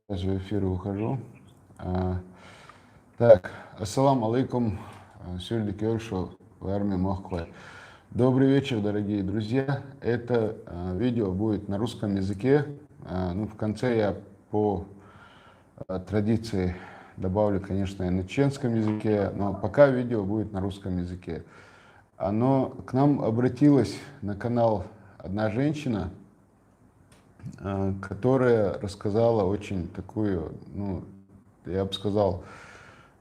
Сейчас в эфир выхожу. Так, ассаламу алейкум, Сюрли Кёльшу, в армии Мохкве. Добрый вечер, дорогие друзья. Это видео будет на русском языке. В конце я по традиции добавлю, конечно, и на чеченском языке, но пока видео будет на русском языке. Оно к нам обратилась на канал одна женщина, которая рассказала очень такую, я бы сказал,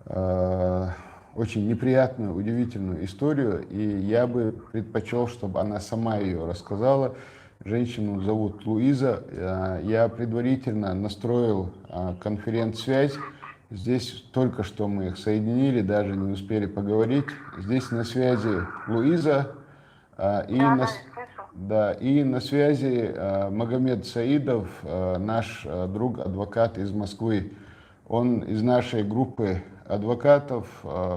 очень неприятную, удивительную историю, и я бы предпочел, чтобы она сама ее рассказала. Женщину зовут Луиза. Я предварительно настроил конференц-связь. Здесь только что мы их соединили, даже не успели поговорить. Здесь на связи Луиза. И на связи Магомед Саидов, наш друг, адвокат из Москвы. Он из нашей группы адвокатов,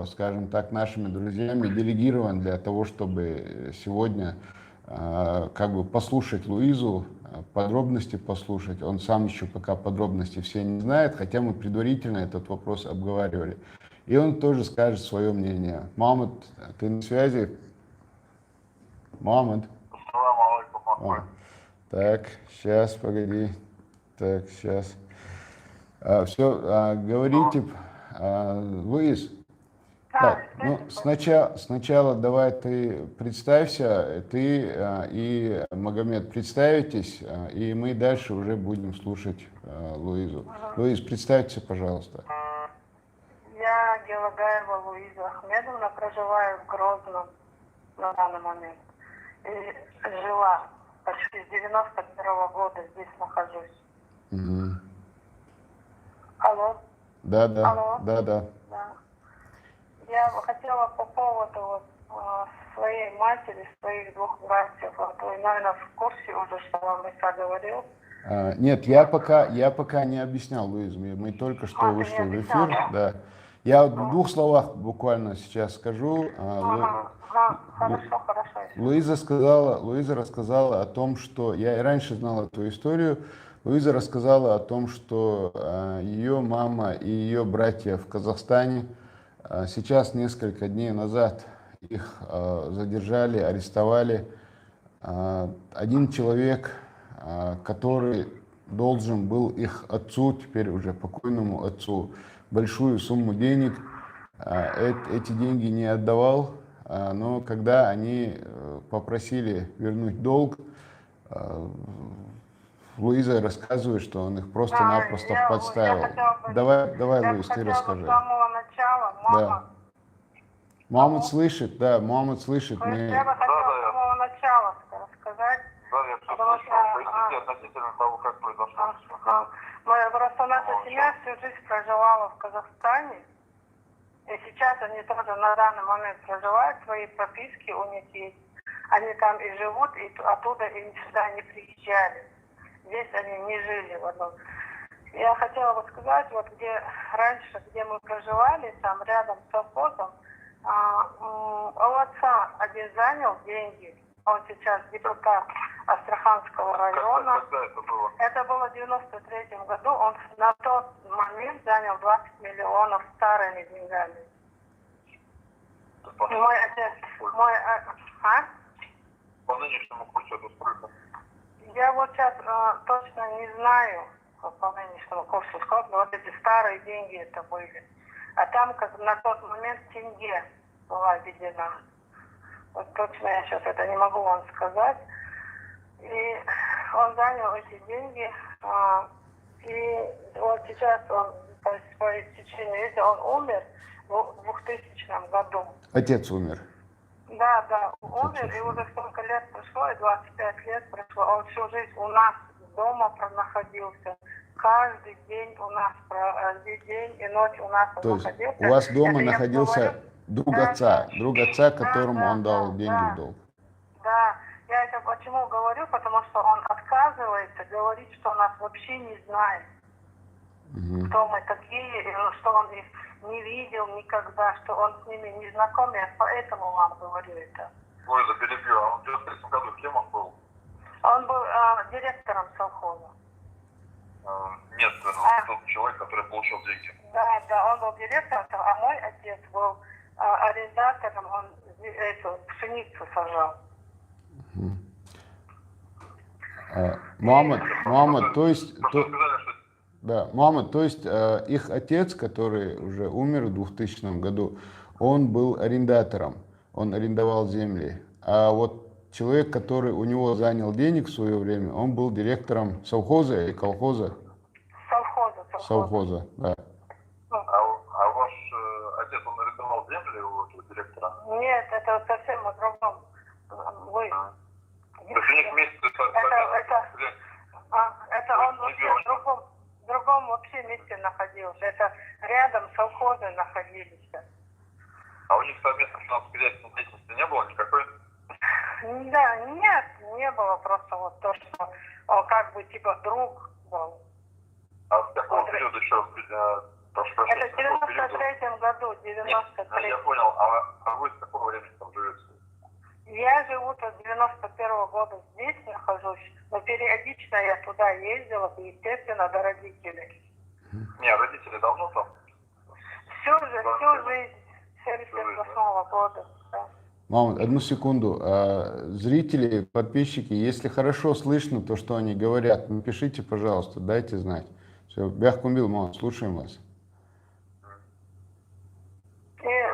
скажем так, нашими друзьями делегирован для того, чтобы сегодня послушать Луизу, подробности послушать. Он сам еще пока подробности все не знает, хотя мы предварительно этот вопрос обговаривали. И он тоже скажет свое мнение. Мамад, ты на связи? Мамад. Так, сейчас, погоди. Так, сейчас. Все, говорите, Луиз. Так, сначала давай ты представься, ты и Магомед представитесь, и мы дальше уже будем слушать Луизу. Луиз, представьте, пожалуйста. Я Гелагаева Луиза Ахмедовна, проживаю в Грозном на данный момент. И жила почти с 91-го года, здесь нахожусь. Угу. Алло? Да. Алло? Да. Я хотела по поводу своей матери, своих двух братьев. Вы, наверное, в курсе уже, что вам Иса говорил? Нет, я пока не объяснял, Луиз. Мы только что вышли в эфир. Да. Я в двух словах буквально сейчас скажу. Хорошо. Луиза рассказала о том, что я и раньше знал эту историю. Луиза рассказала о том, что ее мама и ее братья в Казахстане сейчас, несколько дней назад, их задержали, арестовали. Один человек, который должен был их отцу, теперь уже покойному отцу, большую сумму денег, эти деньги не отдавал, но когда они попросили вернуть долг, Луиза рассказывает, что он их просто-напросто подставил. Давай, Луиз, ты расскажи. С самого начала, мама. Мама слышит, да, мама слышит. Я бы хотела с самого начала рассказать. Да, я все слышал. Поясните относительно того, как произошло. Просто наша семья всю жизнь проживала в Казахстане. И сейчас они тоже на данный момент проживают, свои прописки у них есть. Они там и живут, и оттуда и сюда не приезжали. Здесь они не жили в одном. Я хотела бы сказать, вот где раньше, где мы проживали, там рядом с совхозом, у отца один занял деньги. Он сейчас депутат Астраханского района. Когда это было? Это было в 93-м году. Он на тот момент занял 20 миллионов старыми деньгами. Мой отец... По нынешнему курсу это сколько? Я вот сейчас точно не знаю по нынешнему курсу сколько, но вот эти старые деньги это были. А там как на тот момент тенге была введена. Вот точно я сейчас это не могу вам сказать. И он занял эти деньги. И вот сейчас он по истечению, если он умер в 2000 году. Отец умер. Да, умер, и уже столько лет прошло, и 25 лет прошло. Он всю жизнь у нас дома находился. Каждый день у нас, день и ночь у нас находился. То есть у вас дома находился друг отца, которому он дал деньги в долг. Да, я это почему говорю, потому что он отказывается говорить, что нас вообще не знает. Кто мы такие, что он их не видел никогда, что он с ними не знаком, я поэтому вам говорю это. Луиза, перебью, а он в 93 году кем он был? Он был директором совхоза. Нет, тот человек, который получил деньги. Да, он был директором, а мой отец был арендатором, он эту пшеницу сажал. Мама, то есть... Просто сказали, что Да, мама, то есть их отец, который уже умер в 2000 году, он был арендатором, он арендовал земли. А вот человек, который у него занял денег в свое время, он был директором совхоза и колхоза. Совхоза, да. а ваш отец, он арендовал земли у этого директора? Нет, это совсем о другом. Вы. То есть у них вместе... Это он вообще в другом вообще месте находился. Это рядом совхозы находились. А у них совместно финансово-хозяйственной деятельности не было никакой? Да, нет, не было, просто вот то, что он как бы типа друг был. А с какого периода еще? Прошу прощения, Это в 93-м году, 93-м. Я понял, а вы с какого времени там живете? Я живу с 91-го года здесь нахожусь, но периодично я туда ездила, естественно, до родителей. Не, родители давно там? Всю жизнь, 78-го года. Да. Мама, одну секунду. Зрители, подписчики, если хорошо слышно то, что они говорят, напишите, пожалуйста, дайте знать. Все, Бяхкумбил, мама, слушаем вас. И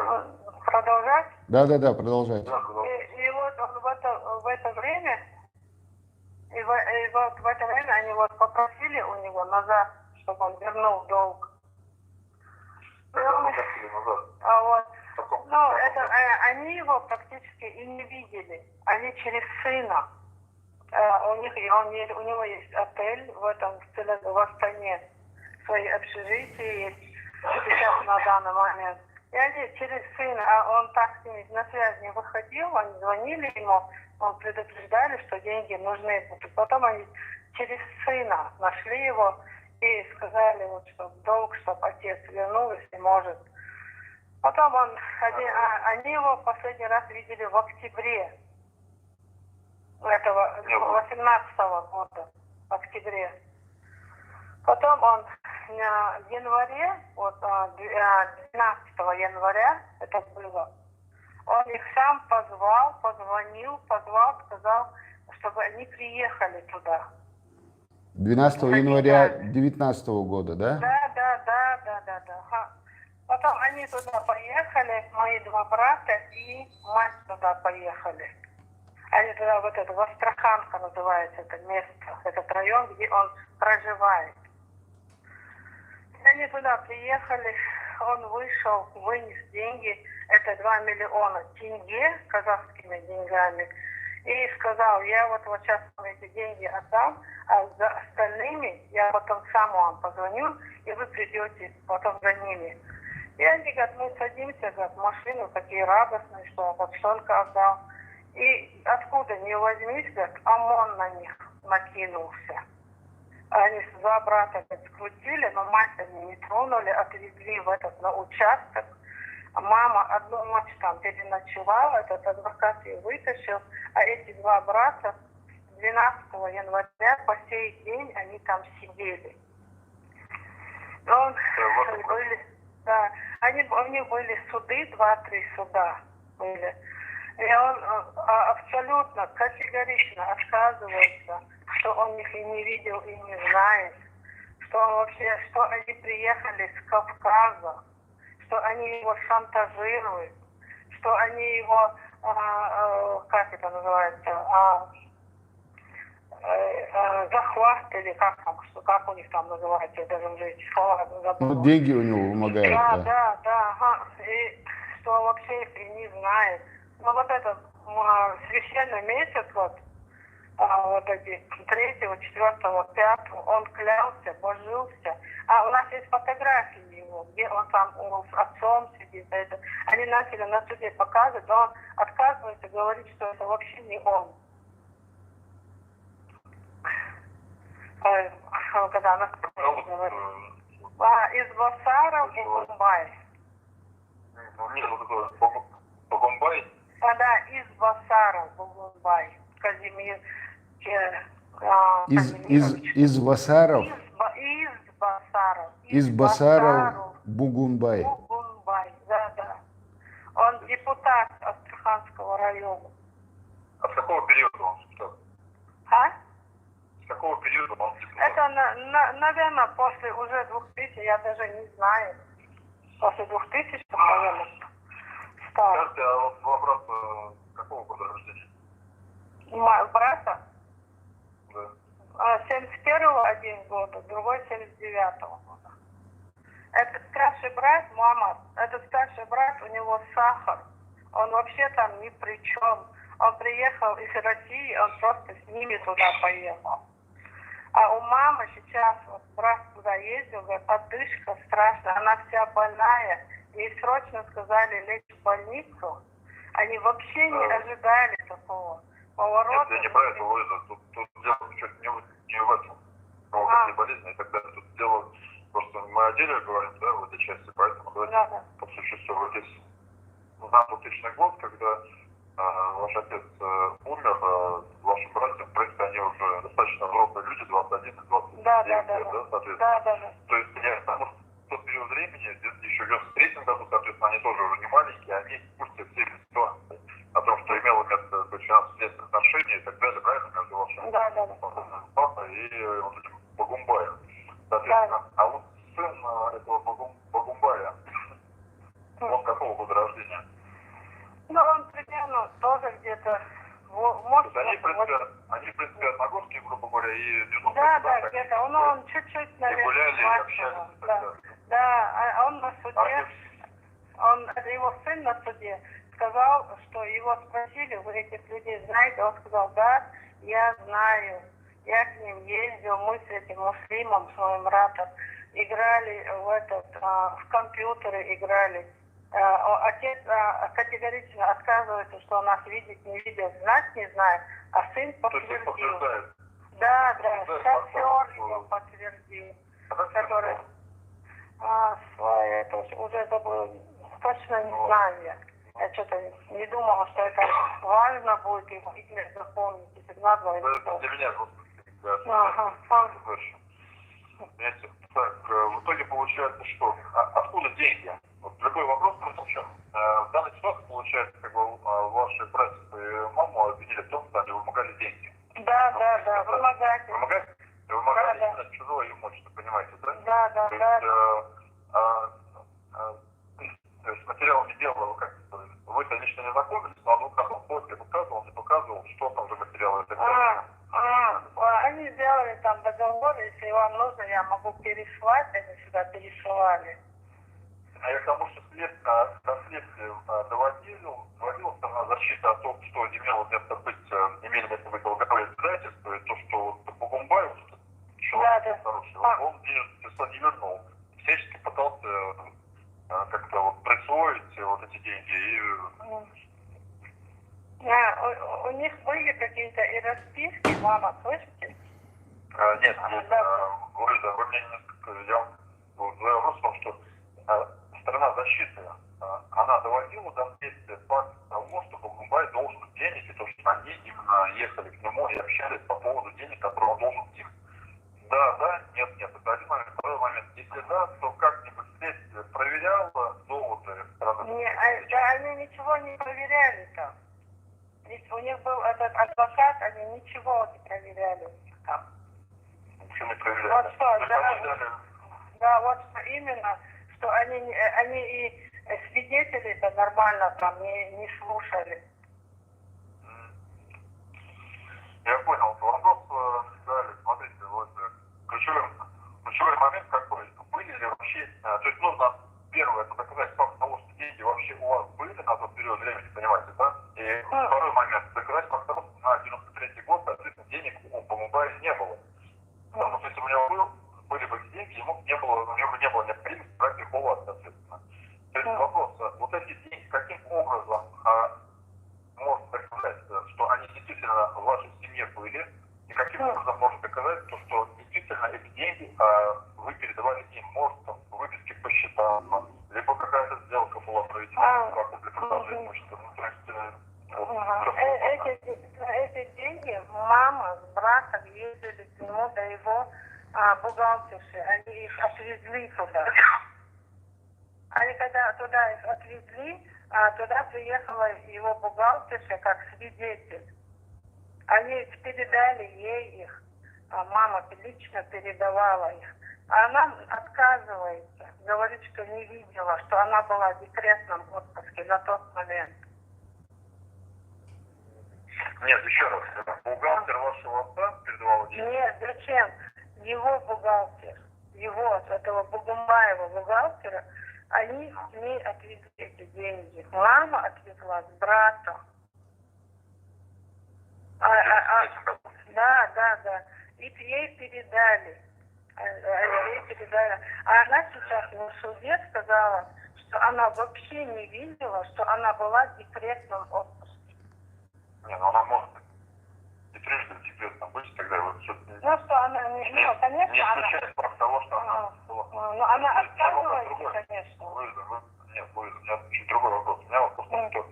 продолжать? Да, продолжайте. И вот он в это время, и вот в это время они вот попросили у него назад, чтобы он вернул долг. А вот, ну, это, они его практически и не видели. Они через сына. У него есть отель в Астане, свои общежития есть сейчас на данный момент. И они через сына, а он так с ними на связь не выходил, они звонили ему, он предупреждали, что деньги нужны будут. Потом они через сына нашли его и сказали, вот, что долг, чтобы отец вернул, если может. Потом они его последний раз видели в октябре этого 18-го года, в октябре. Потом он в январе, вот 12 января это было, он их сам позвонил, сказал, чтобы они приехали туда. 12 января 2019 года, да? Да. Потом они туда поехали, мои два брата и мать туда поехали. Они туда, вот это, Востраханка называется это место, этот район, где он проживает. Они туда приехали, он вышел, вынес деньги, это 2 миллиона тенге казахскими деньгами, и сказал, я вот сейчас вам эти деньги отдам, а за остальными я потом сам вам позвоню, и вы придете потом за ними. И они говорят, мы садимся в машину, такие радостные, что вот столько отдал. И откуда ни возьмись, говорят, ОМОН на них накинулся. Они два брата скрутили, но мать они не тронули, отвезли в этот на участок. Мама одну ночь там переночевала, этот адвокат ее вытащил, а эти два брата 12 января по сей день они там сидели. У них были суды, 2-3 суда были. И он абсолютно категорично отказывается, что он их и не видел, и не знает, что он вообще, что они приехали с Кавказа, что они его шантажируют, что они его, как это называется, захват или как у них там называется, я даже уже эти слова забыла. Ну, деньги у него вымогают. Да. И что вообще их и не знает. Но вот этот священный месяц, вот эти 3, 4, 5, он клялся, божился. А у нас есть фотографии его, где он там с отцом сидит. Они начали на суде показывать, но он отказывается говорить, что это вообще не он. Когда она говорит. Из Басара в Бугумбай. Бугумбай? Да, из Басара в Бугумбай. Казимир. Из Басаров? Басаров. Из Басаров Бугунбай. Бугунбай, да. Он депутат Астраханского района. А с какого периода он депутат? А? С какого периода он депутат? Это, наверное, после уже 2000, я даже не знаю. После 2000, наверное, стал. Скажите, а вот два брата какого года рождения? Брата? Да. 71-го 1 год, другой 79-го года. Этот старший брат, Муаммад, этот старший брат, у него сахар. Он вообще там ни при чем. Он приехал из России, он просто с ними туда поехал. А у мамы сейчас, вот брат туда ездил, говорит, одышка страшная, она вся больная. Ей срочно сказали лечь в больницу. Они вообще не ожидали такого поворота. Нет, я не про это, Луиза. Тут дело чуть не в этом. Какие болезни и так далее. Тут дело, просто мы о деле говорим, да, в этой части, поэтому давайте по существу. Вот здесь знам 2000 год, когда ваш отец умер, ваши братья, в принципе, они уже достаточно взрослые люди, 21 и 29 лет, да, соответственно. Да. То есть я потому что в тот период времени, еще в 93 году, соответственно, они тоже уже не маленькие, они в курсе всей ситуации о том, что имело место 12 лет отношений и так далее, правильно, между вашим папой и вот этим Багумбаем. Соответственно, а вот сын этого Багумбая, он какого года рождения? Ну, он примерно тоже где-то, может, они, в принципе, одногорские, грубо говоря, и 90 Да, где-то. Он чуть-чуть, наверное, и гуляли, и младше общались, его. и так далее. Да, а он на суде, его сын на суде сказал, что его спросили, вы этих людей знаете? Он сказал, да, я знаю, я к ним ездил, мы с этим муслимом, с моим братом, играли в компьютеры играли. Отец категорично отказывается, что он нас видит, не видел, знать не знает, а сын подтвердил. Да, шофер его подтвердил, который это уже забыл, точно не знаю я. Я что-то не думала, что это важно будет его имя запомнить, если надо. Для меня Понимаете, так, в итоге получается, что откуда деньги? Вот любой вопрос, в чем в данной ситуации получается, как бы ваши братья и маму обвинили в том, что они вымогали деньги. Да, вымогать. Вымогали именно чужое имущество, понимаете, да? Да. То есть с материалами дела, вы как вы-то лично не знакомились, но адвокат он после показывал, не показывал, что там за материалы и так далее. Они сделали там договор, если вам нужно, я могу переслать, они сюда пересылали. А я к тому, что следствие доводилась сторона защиты о том, что имели место быть долговое обязательство, и то, что вот Багумбай, человек хороший, он денежные не вернул. Всячески пытался как-то вот присвоить вот эти деньги У них были какие-то и расписки, мама, слышите? Нет, Луиза, вы мне я вам задаю вопрос в том, что сторона защиты, она доводила до следствия факт того, что Багумбай должен денег, и то, что они именно ехали к нему и общались по поводу денег, которые он должен им. Да, нет, это один момент. Второй момент, если да, то как-нибудь следствие проверяло доводы стороны? Они ничего не проверяли там. У них был этот адвокат, они ничего не проверяли там. Ничего не проверяли? Вот что, да, вот что именно, что они и свидетели-то нормально там не слушали. Я понял. Вопрос, далее, смотрите, вот ключевой момент какой? Были ли вообще, то есть нужно первое, это доказать факт того, что деньги вообще у вас были на тот период времени, понимаете, да? И второй момент, доказать факт того, что на 93 год, соответственно, денег у Багумбая не было. Потому что если у него были бы эти деньги, у него не было необходимости брать их у вас, соответственно. То есть вопрос, вот эти деньги каким образом можно доказать, что они действительно в вашей семье были, и каким образом можно доказать, что действительно эти деньги вы передавали им, может, там, выписки по счетам, либо какая-то сделка была проведена по купле-продаже имущества. Эти деньги мама с братом ездили к нему до его бухгалтерши, они их отвезли туда. Они когда туда их отвезли, туда приехала его бухгалтерша как свидетель. Они передали ей их, мама лично передавала их. А она отказывается, говорит, что не видела, что она была в декретном отпуске на тот момент. Нет, еще раз, бухгалтер вашего отца передавал деньги? Нет, зачем? Его бухгалтер, его, этого Бугумбаева бухгалтера, они с ней отвезли эти деньги. Мама отвезла с братом. Да. И ей передали. А она сейчас на суде сказала, что она вообще не видела, что она была в декретном отпуске. Не, ну она может и трижды в декретном быть, тогда вот что-то не... Ну, что она не... Ну, конечно, не она... исключает факт того, что она была... Ну, она отказывается, конечно. Нет, Луиза, у меня чуть другой вопрос. У меня вопрос в том, что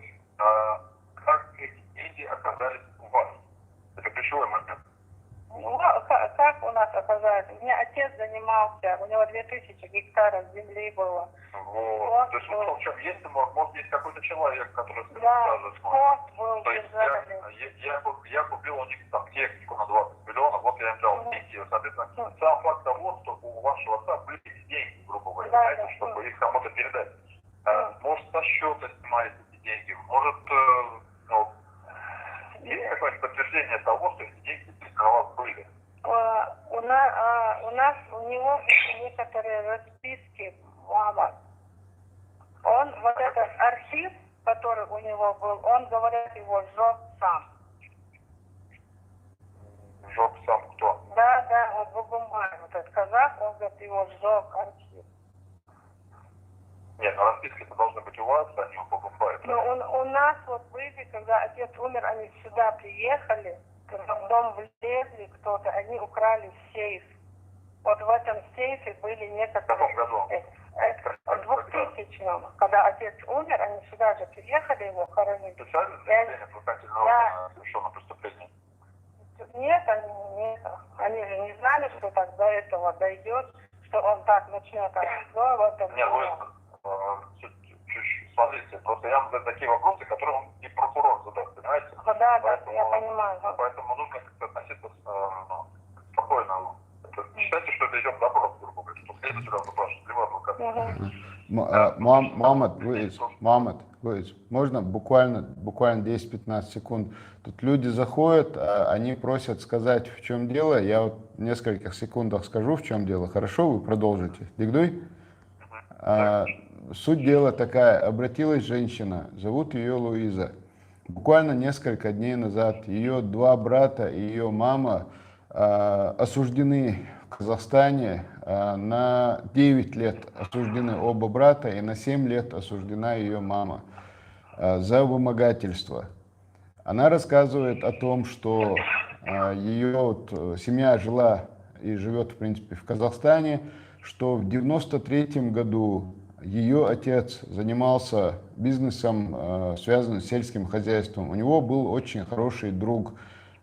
как эти деньги оказались у вас? Это ключевой момент. Ну, как у нас оказалось? У меня отец занимался, у него 2000 гектаров земли было. Вот. То есть, в чем, если, может, есть какой-то человек, который скажет, был, то есть я купил у них там технику на 20 миллионов, вот я им дал деньги. Соответственно, сам факт того, что у вашего отца были деньги, грубо говоря, знаете, чтобы их кому-то передать. Может, со счета снимались эти деньги, может, есть какое-нибудь подтверждение того, что эти деньги действительно у вас были? У него некоторые расписки, мама. Он, вот этот архив, который у него был, он, говорят, его сжег сам. Сжег сам кто? Да, вот Бугумбаев, вот этот казах, он, говорит, его сжег архив. Нет, но расписки-то должны быть у вас, а не у Бугумбаева. Ну, у нас вот были, когда отец умер, они сюда приехали, когда в дом влезли кто-то, они украли сейф. Вот в этом сейфе были некоторые... В каком году? В 2000-м. Когда отец умер, они сюда же приехали его хоронить. Специально заявление на совершенное преступление? Нет, они же не знали, что так до этого дойдет, что он так начнет в этом. Нет, вы смотрите, просто я вам задаю такие вопросы, которые он и прокурор задаст, понимаете? Да, я понимаю. Поэтому нужно как-то относиться спокойно. Считайте, что это идет допрос, грубо говоря, что следователь вас запрашивает, либо адвокат. Мамад, можно буквально 10-15 секунд? Тут люди заходят, они просят сказать, в чем дело. Я вот в нескольких секундах скажу, в чем дело. Хорошо, вы продолжите. Дигдуй? Суть дела такая. Обратилась женщина, зовут ее Луиза. Буквально несколько дней назад ее два брата и ее мама осуждены в Казахстане, на 9 лет осуждены оба брата и на 7 лет осуждена ее мама за вымогательство. Она рассказывает о том, что ее семья жила и живет, в принципе, в Казахстане, что в 1993 году ее отец занимался бизнесом, связанным с сельским хозяйством. У него был очень хороший друг,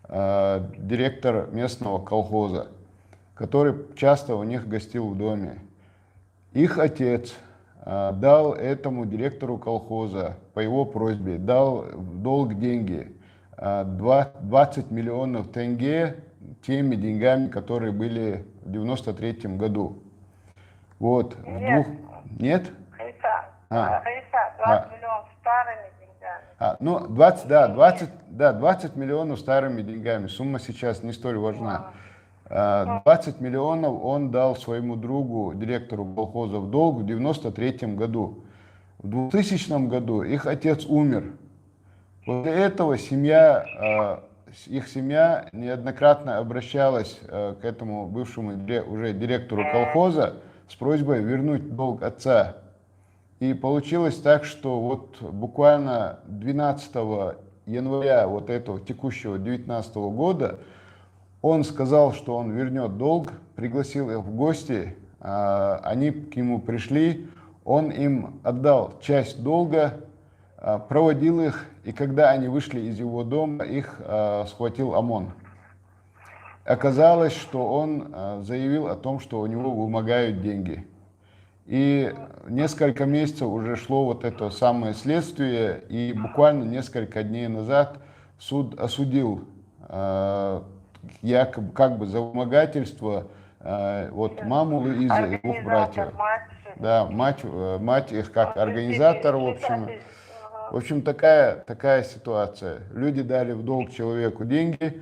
директор местного колхоза, который часто у них гостил в доме. Их отец дал этому директору колхоза, по его просьбе, дал в долг деньги, 20 миллионов тенге, теми деньгами, которые были в 1993 году. Вот. Нет? 20 миллионов старыми деньгами. 20 миллионов старыми деньгами. Сумма сейчас не столь важна. 20 миллионов он дал своему другу, директору колхоза, в долг в 1993 году. В 2000 году их отец умер. После этого их семья неоднократно обращалась к этому бывшему уже директору колхоза с просьбой вернуть долг отца. И получилось так, что вот буквально 12 января вот этого текущего 2019 года он сказал, что он вернет долг, пригласил их в гости, они к нему пришли, он им отдал часть долга, проводил их, и когда они вышли из его дома, их схватил ОМОН. Оказалось, что он заявил о том, что у него вымогают деньги. И несколько месяцев уже шло вот это самое следствие, и буквально несколько дней назад суд осудил якобы как бы за вымогательство вот маму Луизы и двух братьев. Да, мать их как организатор, в общем. В общем, такая ситуация. Люди дали в долг человеку деньги,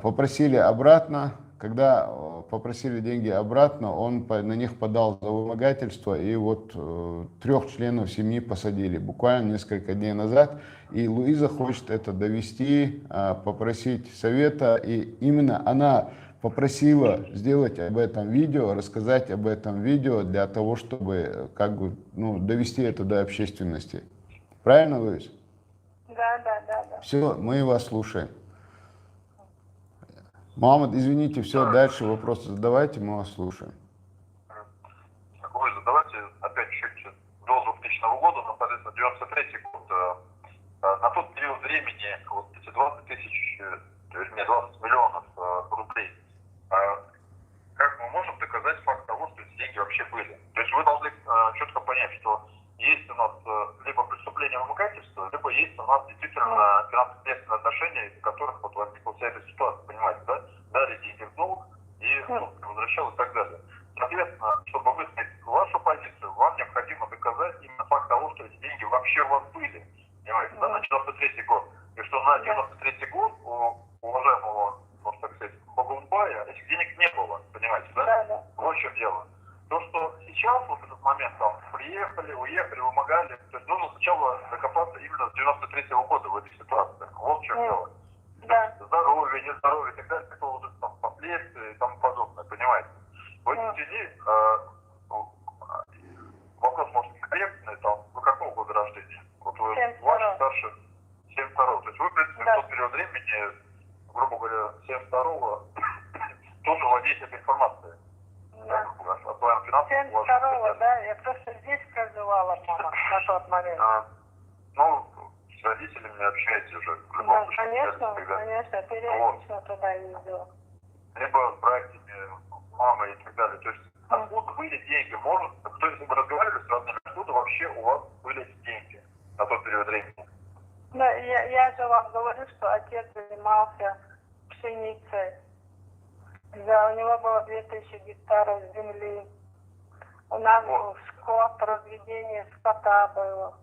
попросили обратно. Когда попросили деньги обратно, он на них подал за вымогательство, и вот 3 членов семьи посадили буквально несколько дней назад. И Луиза хочет это довести, попросить совета, и именно она попросила сделать об этом видео, рассказать об этом видео для того, чтобы как бы, довести это до общественности. Правильно, Луиз? Да. Все, мы вас слушаем. Мухаммад, извините, все, дальше вопросы задавайте, мы вас слушаем. Луиза, давайте опять чуть-чуть до 2000 года, соответственно, 93 год. На тот период времени вот эти 20 тысяч, вернее, 20 миллионов рублей, как мы можем доказать факт того, что эти деньги вообще были? То есть вы должны четко понять, что есть у нас либо преступление вымогательства, либо есть у нас действительно финансово-следственные отношения, из которых вот возникла вся эта ситуация, понимаете, да? Дали деньги в долг и возвращал и так далее. Соответственно, чтобы высказать вашу позицию, вам необходимо доказать именно факт того, что эти деньги вообще у вас были, понимаете, да, на 93-й год. И что на 93-й год у уважаемого, можно так сказать, Багумбая этих денег не было, понимаете, да? Вот в чем дело. То, что сейчас, вот в этот момент, там, приехали, уехали, вымогали, то есть нужно сначала докопаться именно с 93-го года в этой ситуации. Вот в чем дело. Здоровье, нездоровье и так далее, какого уже там последствия и тому подобное, понимаете. В этой связи вопрос, может, корректный, там, вы какого года рождения? Вот вы ваш старше 72-го. То есть вы, в принципе, в тот период времени, грубо говоря, 72-го, тоже владеете этой информацией. Да. О своем финансовом положении. 72-го, да, я просто здесь проживала, мама, на тот момент. С родителями общаетесь уже. Да, конечно, периодично туда ездила. Либо с братьями, мамой и так далее. То есть откуда были деньги? Может, то есть вы разговаривали с родными, откуда вообще у вас были эти деньги на тот период времени? Да, я же вам говорю, что отец занимался пшеницей. Да, у него было 2000 гектаров земли. У нас был скот, разведение скота было.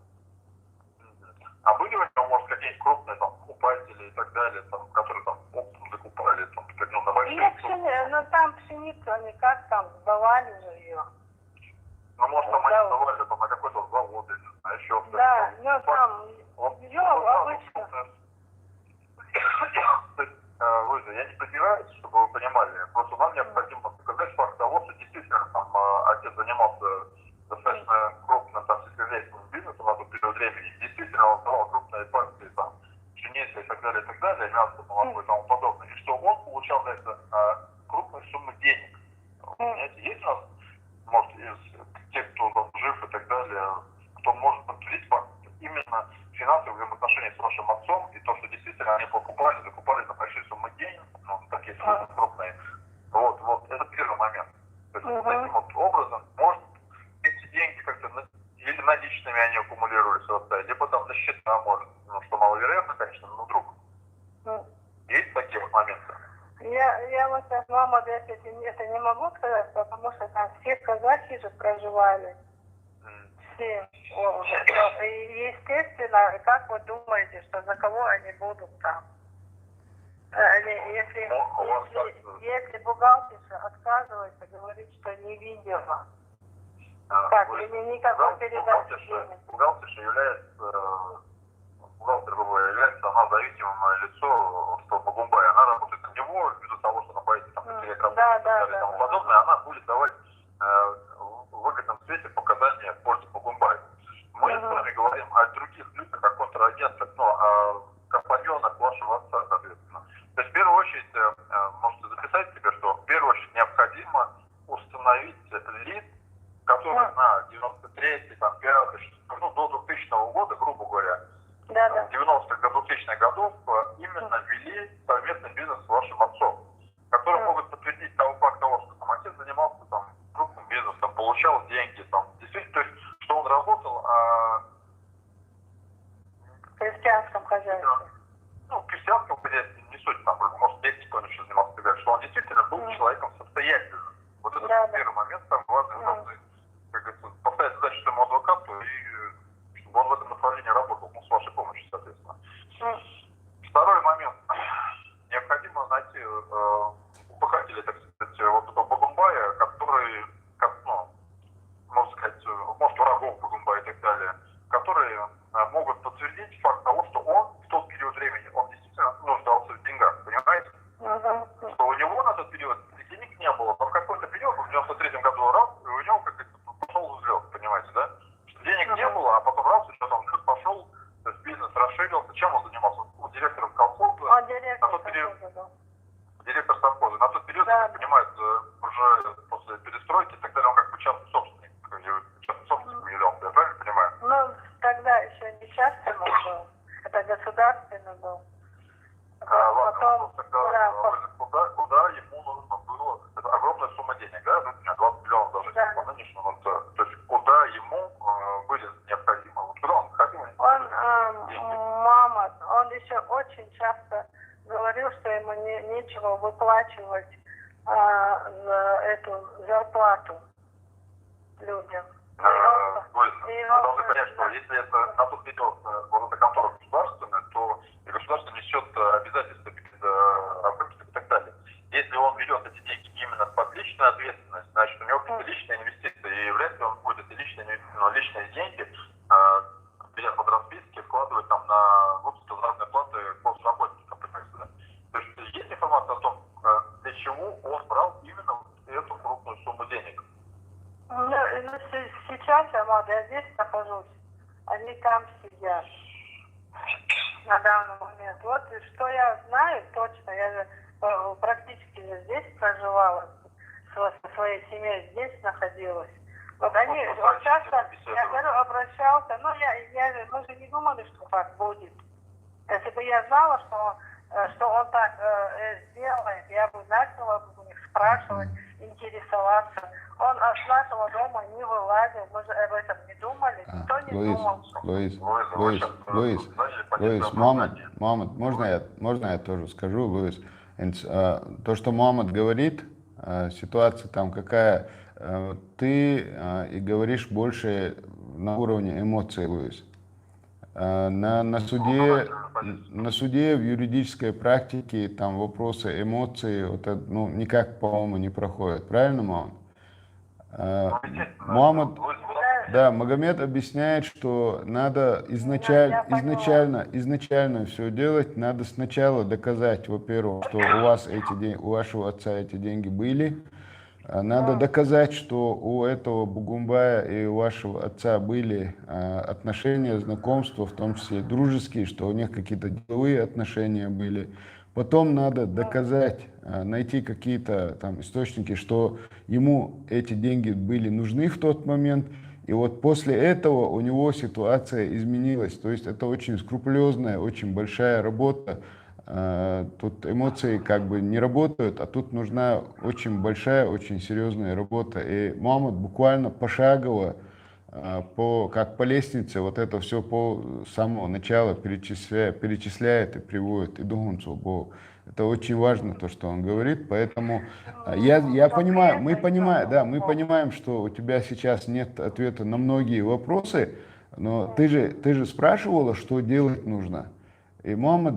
А были у него, может, какие-нибудь крупные там покупатели и так далее, там, которые там оптом закупали, там, на большие? Ну там пшеницу они как там сдавали же ее. Ну, может, там они сдавали там, на какой-то завод или еще. Да, ну там ее обычно. Луиза, я не подбираюсь, чтобы вы понимали, просто нам необходимо показать факт того, что действительно там отец занимался достаточно крупным там сельскохозяйственным бизнесом на тот период времени, действительно он давал крупные партии там пшеницы и так далее, мясо, молоко и тому подобное, и что он получал за это крупные суммы денег. Понимаете, есть у нас, может, из тех, кто там жив и так далее, кто может подтвердить факт именно финансовых взаимоотношений с вашим отцом и то, что действительно они закупали на большие суммы денег, такие крупные. Вот, это первый момент. То есть таким вот образом, может, эти деньги как-то или наличными они аккумулировались в отца, либо там на счета, может, что маловероятно, конечно, но вдруг. Есть такие вот моменты? Я вот сейчас, мама, это не могу сказать, потому что там все казахи же проживали. Все. И естественно, как вы думаете, что за кого они будут там? Если бухгалтерша отказывается, говорит, что не видела. Так, или никакой передачи денег. Бухгалтерша является она зависимым лицо от Багумбая. Она работает на него, ввиду того, что она боится там потерять работу и тому подобное, она будет давать в выгодном свете показания в пользу Багумбая. Мы с вами говорим о других людях, о контрагентах, о компаньонах вашего отца, соответственно. То есть в первую очередь, можете записать себе, что в первую очередь необходимо установить лиц, которые на 93-й, там, 5-й, до 2000 года, грубо говоря, 90-х до 2000-х годов именно вели совместный бизнес с вашим отцом, который получал деньги, там, действительно, то есть, что он работал, В крестьянском хозяйстве. ну, в крестьянском хозяйстве, не суть, там, может, техникой он еще занимался, и так далее, что он действительно был человеком самостоятельным. Вот это первый момент, там, важный, как говорится, поставить задачу своему адвокату, и чтобы он в этом направлении работал, ну, с вашей помощью, соответственно. Второй момент. Необходимо найти упокоителя, так сказать, вот этого Багумбая, который, ну, можно сказать, может, врагов Багумбая и так далее, которые могут подтвердить факт того, что он в тот период времени, он действительно нуждался в деньгах, понимаете? Что у него на тот период денег не было, но в какой-то период, в 93-м году раз, и у него, как говорится, пошел взлет, понимаете, да? Что денег не было, а потом раз, и что там взлет пошел, то есть бизнес расширился. Чем он занимался? Он директором колхоза. Он директор на тот период, колхоза, директор совхоза. На тот период, да. как понимаете, уже после перестройки и так далее, он как бы частный собственник. Частный собственник являлся, я правильно понимаю? Ну, тогда еще не частным он был, это государственный был. Ладно, тогда да, куда ему нужно было, это огромная сумма денег, да, 20 миллионов даже, да. по нынешнему, то есть куда ему были необходимы, вот куда он ходил? Мама, он еще очень часто говорил, что ему нечего выплачивать эту зарплату людям. Вы должны понять, что если это на тот период вот эта контора государственная, то и государство несет обязательства перед рабочими и так далее. Если он берет эти деньги именно под личную ответственность, значит, у него какие-то личные инвестиции, и вряд ли он будет эти личные деньги, беря под расписки, вкладывать там на выплату заработной платы госработникам. То есть есть информация о том, для чего он брал именно эту крупную сумму денег? Ну, сейчас я здесь нахожусь, они там сидят на данный момент. Вот что я знаю точно, я же практически здесь проживала, со своей семьей здесь находилась. Вот они вот часто, я говорю, обращался, но мы же не думали, что так будет. Если бы я знала, что он так сделает, я бы начала у них спрашивать, интересоваться. Он с нашего дома не вылазил, мы же об этом не думали, никто не думал. Луис, Мамад, можно я тоже скажу, Луис? То, что Мамад говорит, ситуация там какая, ты и говоришь больше на уровне эмоций, Луис. На суде в юридической практике там вопросы эмоций вот это, ну, никак, по-моему, не проходят. Правильно, Мамад? Да, Магомед объясняет, что надо изначально все делать, надо сначала доказать, во-первых, что у вашего отца эти деньги были. Надо доказать, что у этого Багумбая и у вашего отца были отношения, знакомства, в том числе дружеские, что у них какие-то деловые отношения были. Потом надо доказать, найти какие-то там источники, что ему эти деньги были нужны в тот момент. И вот после этого у него ситуация изменилась. То есть это очень скрупулезная, очень большая работа. Тут эмоции как бы не работают, а тут нужна очень большая, очень серьезная работа. И Мамад буквально пошагово, как по лестнице, вот это все по самого начала перечисляет и приводит. И Дугунцу. Это очень важно, то, что он говорит. Поэтому я понимаю, мы понимаем, что у тебя сейчас нет ответа на многие вопросы, но ты же спрашивала, что делать нужно. И Мамад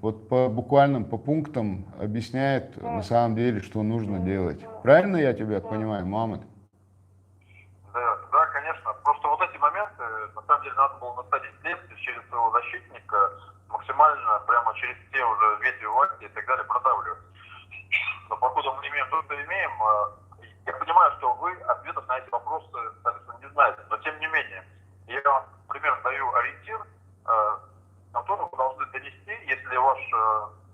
вот буквально по пунктам объясняет на самом деле, что нужно делать. Правильно я тебя понимаю, Мамад? Да, конечно. Просто вот эти моменты, на самом деле, надо было на стадии следствия через своего защитника максимально прямо через те уже ветви власти и так далее продавливать. Но покуда мы имеем то, что имеем, я понимаю, что вы ответов на эти вопросы, соответственно, не знаете. Но тем не менее, я вам примерно даю ориентир, на то вы должны донести, если ваш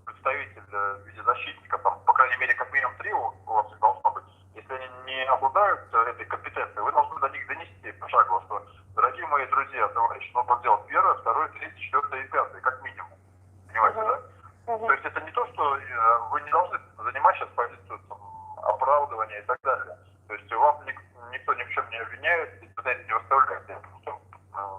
представитель в виде защитника, там, по крайней мере, как минимум 3 у вас должно быть, если они не обладают этой компетенцией, вы должны до них донести пошагово, что, дорогие мои друзья, товарищи, нужно сделать 1, 2, 3, 4 и 5, как минимум. Понимаете, да? То есть это не то, что вы не должны занимать сейчас позицию там, оправдывания и так далее. То есть вам обвиняют и пытаются не выставлять. Я просто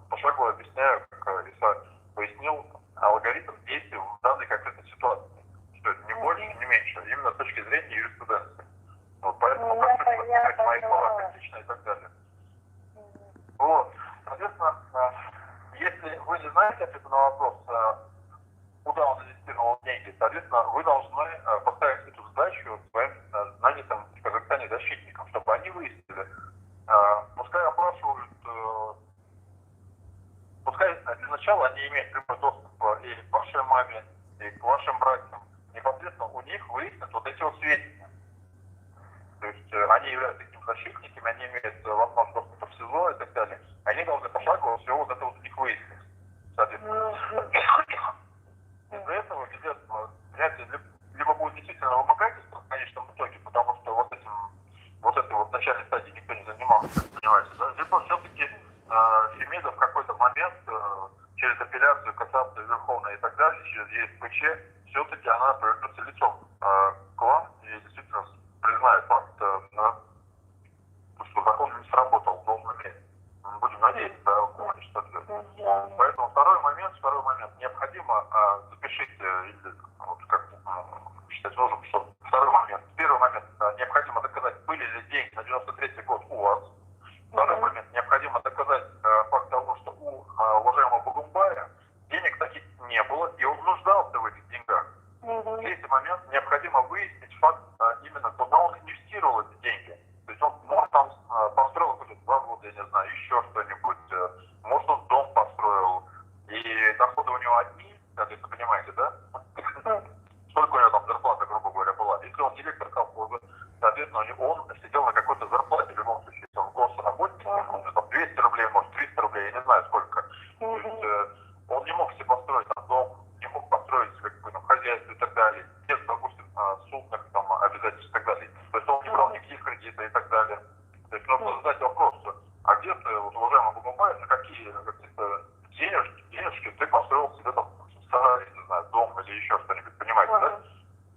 пошагово объясняю, как Иса пояснил, алгоритм действий в данной конкретной ситуации. Что это не больше, не меньше, именно с точки зрения юриспруденции. Вот поэтому как воспринимать мои слова критично и так далее. Вот. Соответственно, если вы не знаете ответа на вопрос, куда он инвестировал деньги, соответственно, вы должны поставить эту задачу своим нанятым в Казахстане защитникам, чтобы они выяснили, пускай опрашивают, пускай для начала они имеют прямой доступ и к вашей маме, и к вашим братьям, непосредственно у них выяснят вот эти вот сведения. То есть они являются такими защитниками, они имеют возможность доступа в СИЗО и так далее. Они должны пошагово все вот это вот у них выяснить. Соответственно, из-за этого, понятие, либо будет действительно вымогательство в конечном итоге, потому что вот этой вот начальной стадии никто не занимался, понимаете, да? Либо все-таки Фемида в какой-то момент через апелляцию, кассацию, верховную и так далее, через ЕСПЧ, все-таки она повернется лицом к вам и действительно признает факт, что закон не сработал в должном месте. Будем надеяться, да, что это. Поэтому второй момент, необходимо запишите, или вот как считать нужно, что второй момент. Первый момент, необходимо доказать, были ли деньги на 93-й год у вас. Второй момент, необходимо доказать факт того, что у уважаемого Бугумбая денег таких не было, и он нуждался в этих деньгах. Третий момент, необходимо выяснить факт именно, куда он инвестировал эти деньги. То есть он, может, там построил какой-то завод, я не знаю, еще что-нибудь, может, он дом построил, и доходы у него одни, соответственно, понимаете, да? Сколько у него там зарплата, грубо говоря, была. Если он директор колхоза, соответственно, он сидел на какой-то зарплате в любом случае, если он госработник, там 200 рублей, может, 300 рублей, я не знаю сколько. То есть он не мог себе построить там дом, не мог построить себе какое-то хозяйство и так далее, без, допустим, судных там обязательств и так далее. То есть он не брал никаких кредитов и так далее. То есть нужно задать вопрос, а где ты, вот, уважаемый Бугумбаев, на какие какие-то денежки ты построил себе там сарай, не знаю, дом или еще что-нибудь, понимаете, да?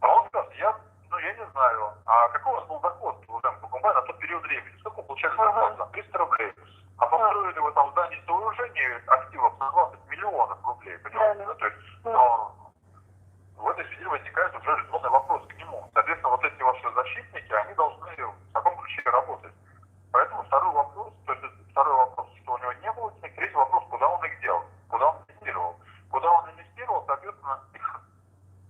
А он скажет, я не знаю, а какой у вас был доход, уважаемый Бугумбаев, на тот период времени? Сколько вы получали зарплату? Там 300 рублей. А построили вы там здание сооружений активов на 20 миллионов рублей, понимаете, да? То есть, в этой связи возникает уже резонный вопрос к нему. Соответственно, вот эти ваши защитники, они должны в таком ключе работать. Поэтому второй вопрос, что у него не было денег, третий вопрос, куда он их делал, куда он инвестировал. Куда он инвестировал, соответственно,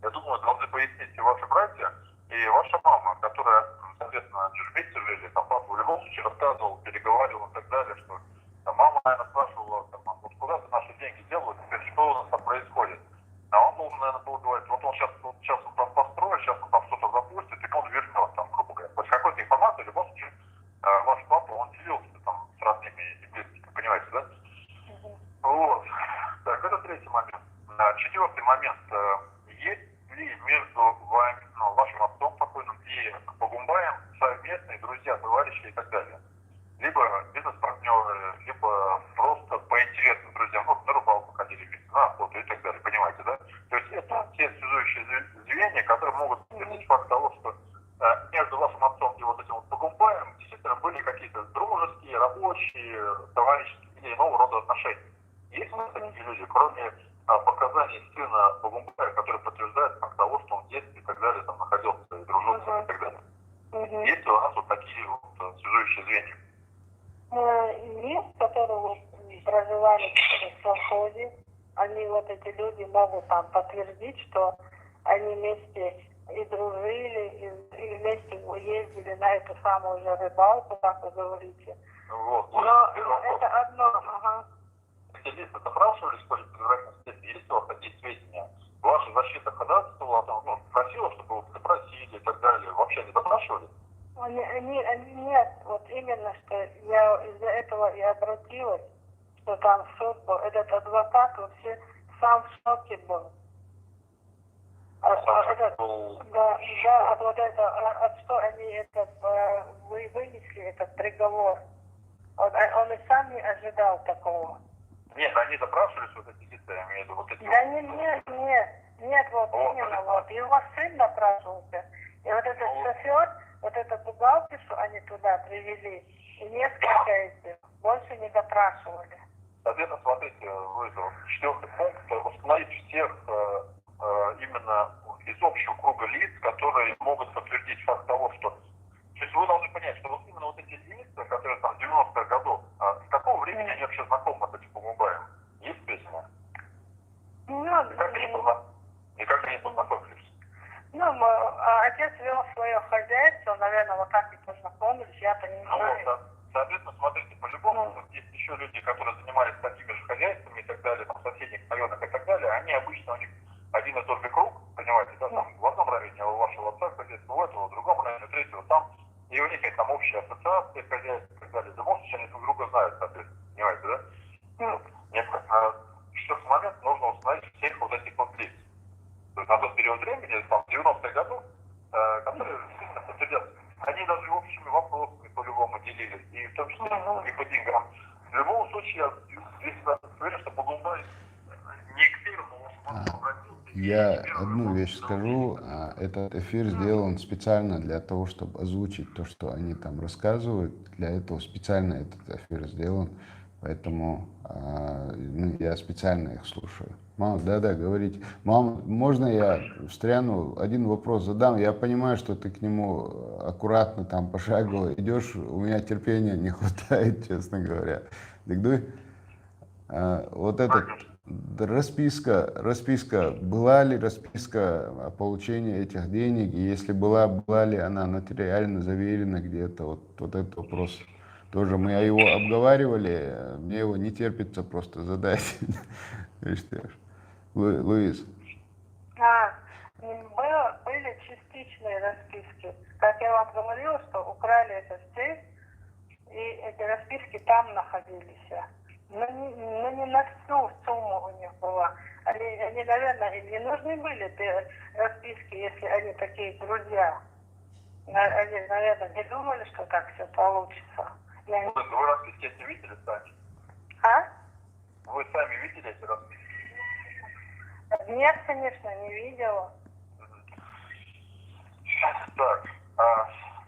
я думаю, должны пояснить и ваши братья, и ваша мама, которая, соответственно, вместе жили, там папа в любом случае рассказывал, переговаривал и так далее, что там, мама, наверное, спрашивала, там, вот куда ты наши деньги делают, теперь что у нас там происходит. А он должен, наверное, был говорить, вот он сейчас он там построит, сейчас он там что-то запустит, и он вернет, там, грубо говоря. Вот какой-то информации, в любом случае, ваш папа, он делился там с родными и близкими, понимаете, да? Вот. Так, это третий момент. Четвертый момент. Есть ли между вами, вашим отцом покойным и Бугумбаем совместные друзья, товарищи и так далее? Либо бизнес-партнеры, либо просто по интересным друзьям, на рыбалку ходили вместе, на охоту и так далее, понимаете, да? То есть это те связующие звенья, которые могут подтвердить факт того, что между вашим отцом и вот этим вот Бугумбаем действительно были какие-то дружеские, рабочие, товарищеские или иного рода отношения. Есть ли такие люди, кроме показаний сына Бугумбая, который подтверждает факт того, что он в детстве и так далее там находился и дружил с ним и так далее? Есть ли у нас вот такие вот связующие звенья? Есть, которые вот проживали в колхозе, они, вот эти люди, могут там подтвердить, что они вместе и дружили, и вместе ездили на эту самую же рыбалку, как вы говорите. Вот. Но это одно, Специалисты допрашивались в федеральной степени, есть у вас такие сведения? Ваша защита ходатайствовала, там, просила, чтобы вы допросили и так далее. Вообще не допрашивали? Нет, вот именно, что я из-за этого и обратилась, что там суд был. Этот адвокат вообще сам в шоке был. От что они вынесли этот приговор. Он и сам не ожидал такого. Нет, они допрашивались вот эти лица, я имею в виду вот эти. Да нет, вот именно вот. Его сын допрашивался. И вот этот шофер, вот этот бухгалтершу они туда привели, Несколько этих. Больше не допрашивали. Соответственно, смотрите, вызов. 4-й пункт. Установить всех именно из общего круга лиц, которые могут подтвердить факт того, что... То есть вы должны понять, что вот именно вот эти лица, которые там 90-х годов, с какого времени они вообще знакомы с этим Богумбаем? Есть песня? Ну, И как они познакомились? отец вел свое хозяйство, наверное, вот так и познакомились, я-то не знаю. Соответственно, смотрите, по-любому есть еще люди, которые занимались такими же хозяйствами и так далее, там, в соседних районах и так далее, они обычно, у них один и тот же круг, понимаете, да, там, в одном районе у вашего отца хозяйство, у этого, в другом районе, третьего там, и у них есть там общая ассоциация хозяйств и так далее, да, может, они друг друга знают, соответственно, понимаете, да? В четвертый момент нужно установить всех вот этих вот лиц. То есть на тот период времени, там, 90-х годов, которые действительно подтвердят, они даже общими вопросами по-любому делились, и в том числе и по деньгам. В любом случае, я здесь уверен, что Богумбай не к первому обратился. Я одну вещь скажу. Этот эфир сделан специально для того, чтобы озвучить то, что они там рассказывают. Для этого специально этот эфир сделан. Поэтому я специально их слушаю. Мама, да, говорите. Мама, можно я встряну, один вопрос задам? Я понимаю, что ты к нему аккуратно, там, пошагово идешь. У меня терпения не хватает, честно говоря. Дегдуй? Вот этот расписка, была ли расписка о получении этих денег, и если была ли она нотариально заверена где-то, вот этот вопрос. Тоже мы его обговаривали, мне его не терпится просто задать. Луис. Были частичные расписки. Как я вам говорила, что украли этот сейф, и эти расписки там находились. Но не на всю сумму у них была. Они, наверное, им не нужны были эти расписки, если они такие друзья. Они, наверное, не думали, что так все получится. Вы расписки эти видели сами? Вы сами видели эти расписки? Нет, конечно, не видела. Так,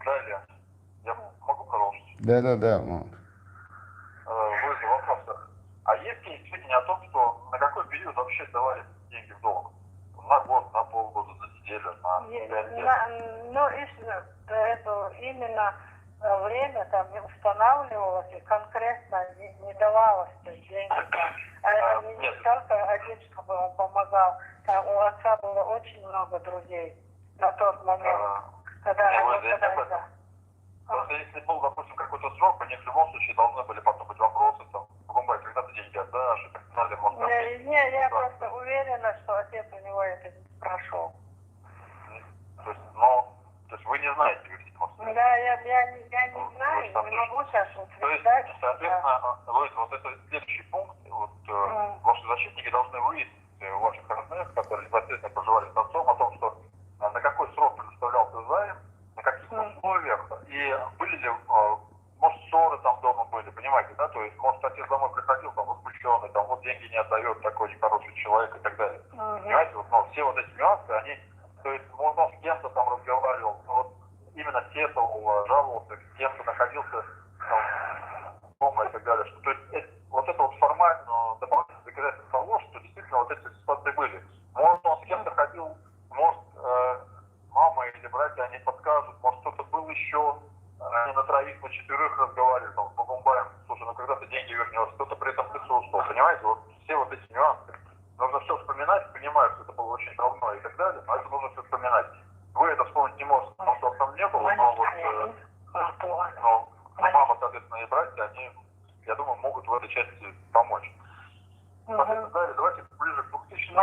далее. Я могу продолжить? Да. Вызов вопрос. А есть ли сведения о том, что на какой период вообще давали деньги в долг? На год, на полгода, за неделю, на 5 лет? Именно время там не устанавливалось, и конкретно не давалось деньги. Не только один, чтобы он помогал. Там у отца было очень много друзей на тот момент. Просто если был, допустим, какой-то срок, они в любом случае должны были потом быть вопросы, там, Богумбай, когда ты деньги отдашь, и так далее. Я просто уверена, что отец у него это не спрашивал. То есть вы не знаете, видимо. Да, я не знаю, не могу сейчас утверждать. То есть, соответственно, Луис, вот это следующий пункт, ваши защитники должны выяснить у ваших родных, которые непосредственно проживали с отцом, о том, что на какой срок предоставлялся займ, на каких условиях, и были ли, может, ссоры там дома были, понимаете, да, то есть, может, отец домой приходил, там, возмущенный, там, вот деньги не отдает, такой нехороший человек и так далее. Понимаете, все вот эти нюансы, они, то есть, может, он с кем-то там разговаривал, но вот именно сетовал, жаловался, с кем-то находился дома и так далее, что, то есть, вот это вот формально дополнительное доказательство того, что действительно вот эти ситуации были. Может, он с кем-то ходил, может, мама или братья, они подскажут, может, кто-то был еще, они на троих, на четверых разговаривали, там, с Богумбаем, слушай, когда ты деньги вернешь, кто-то при этом присутствовал, понимаете, вот все вот эти нюансы. Нужно все вспоминать, понимаю, что это было очень давно и так далее, но это нужно все вспоминать. Вы это вспомнить не можете, потому что там не было, но вот, мама, соответственно, и братья, они, я думаю, могут в этой части помочь. Соответственно, далее, давайте ближе к 2000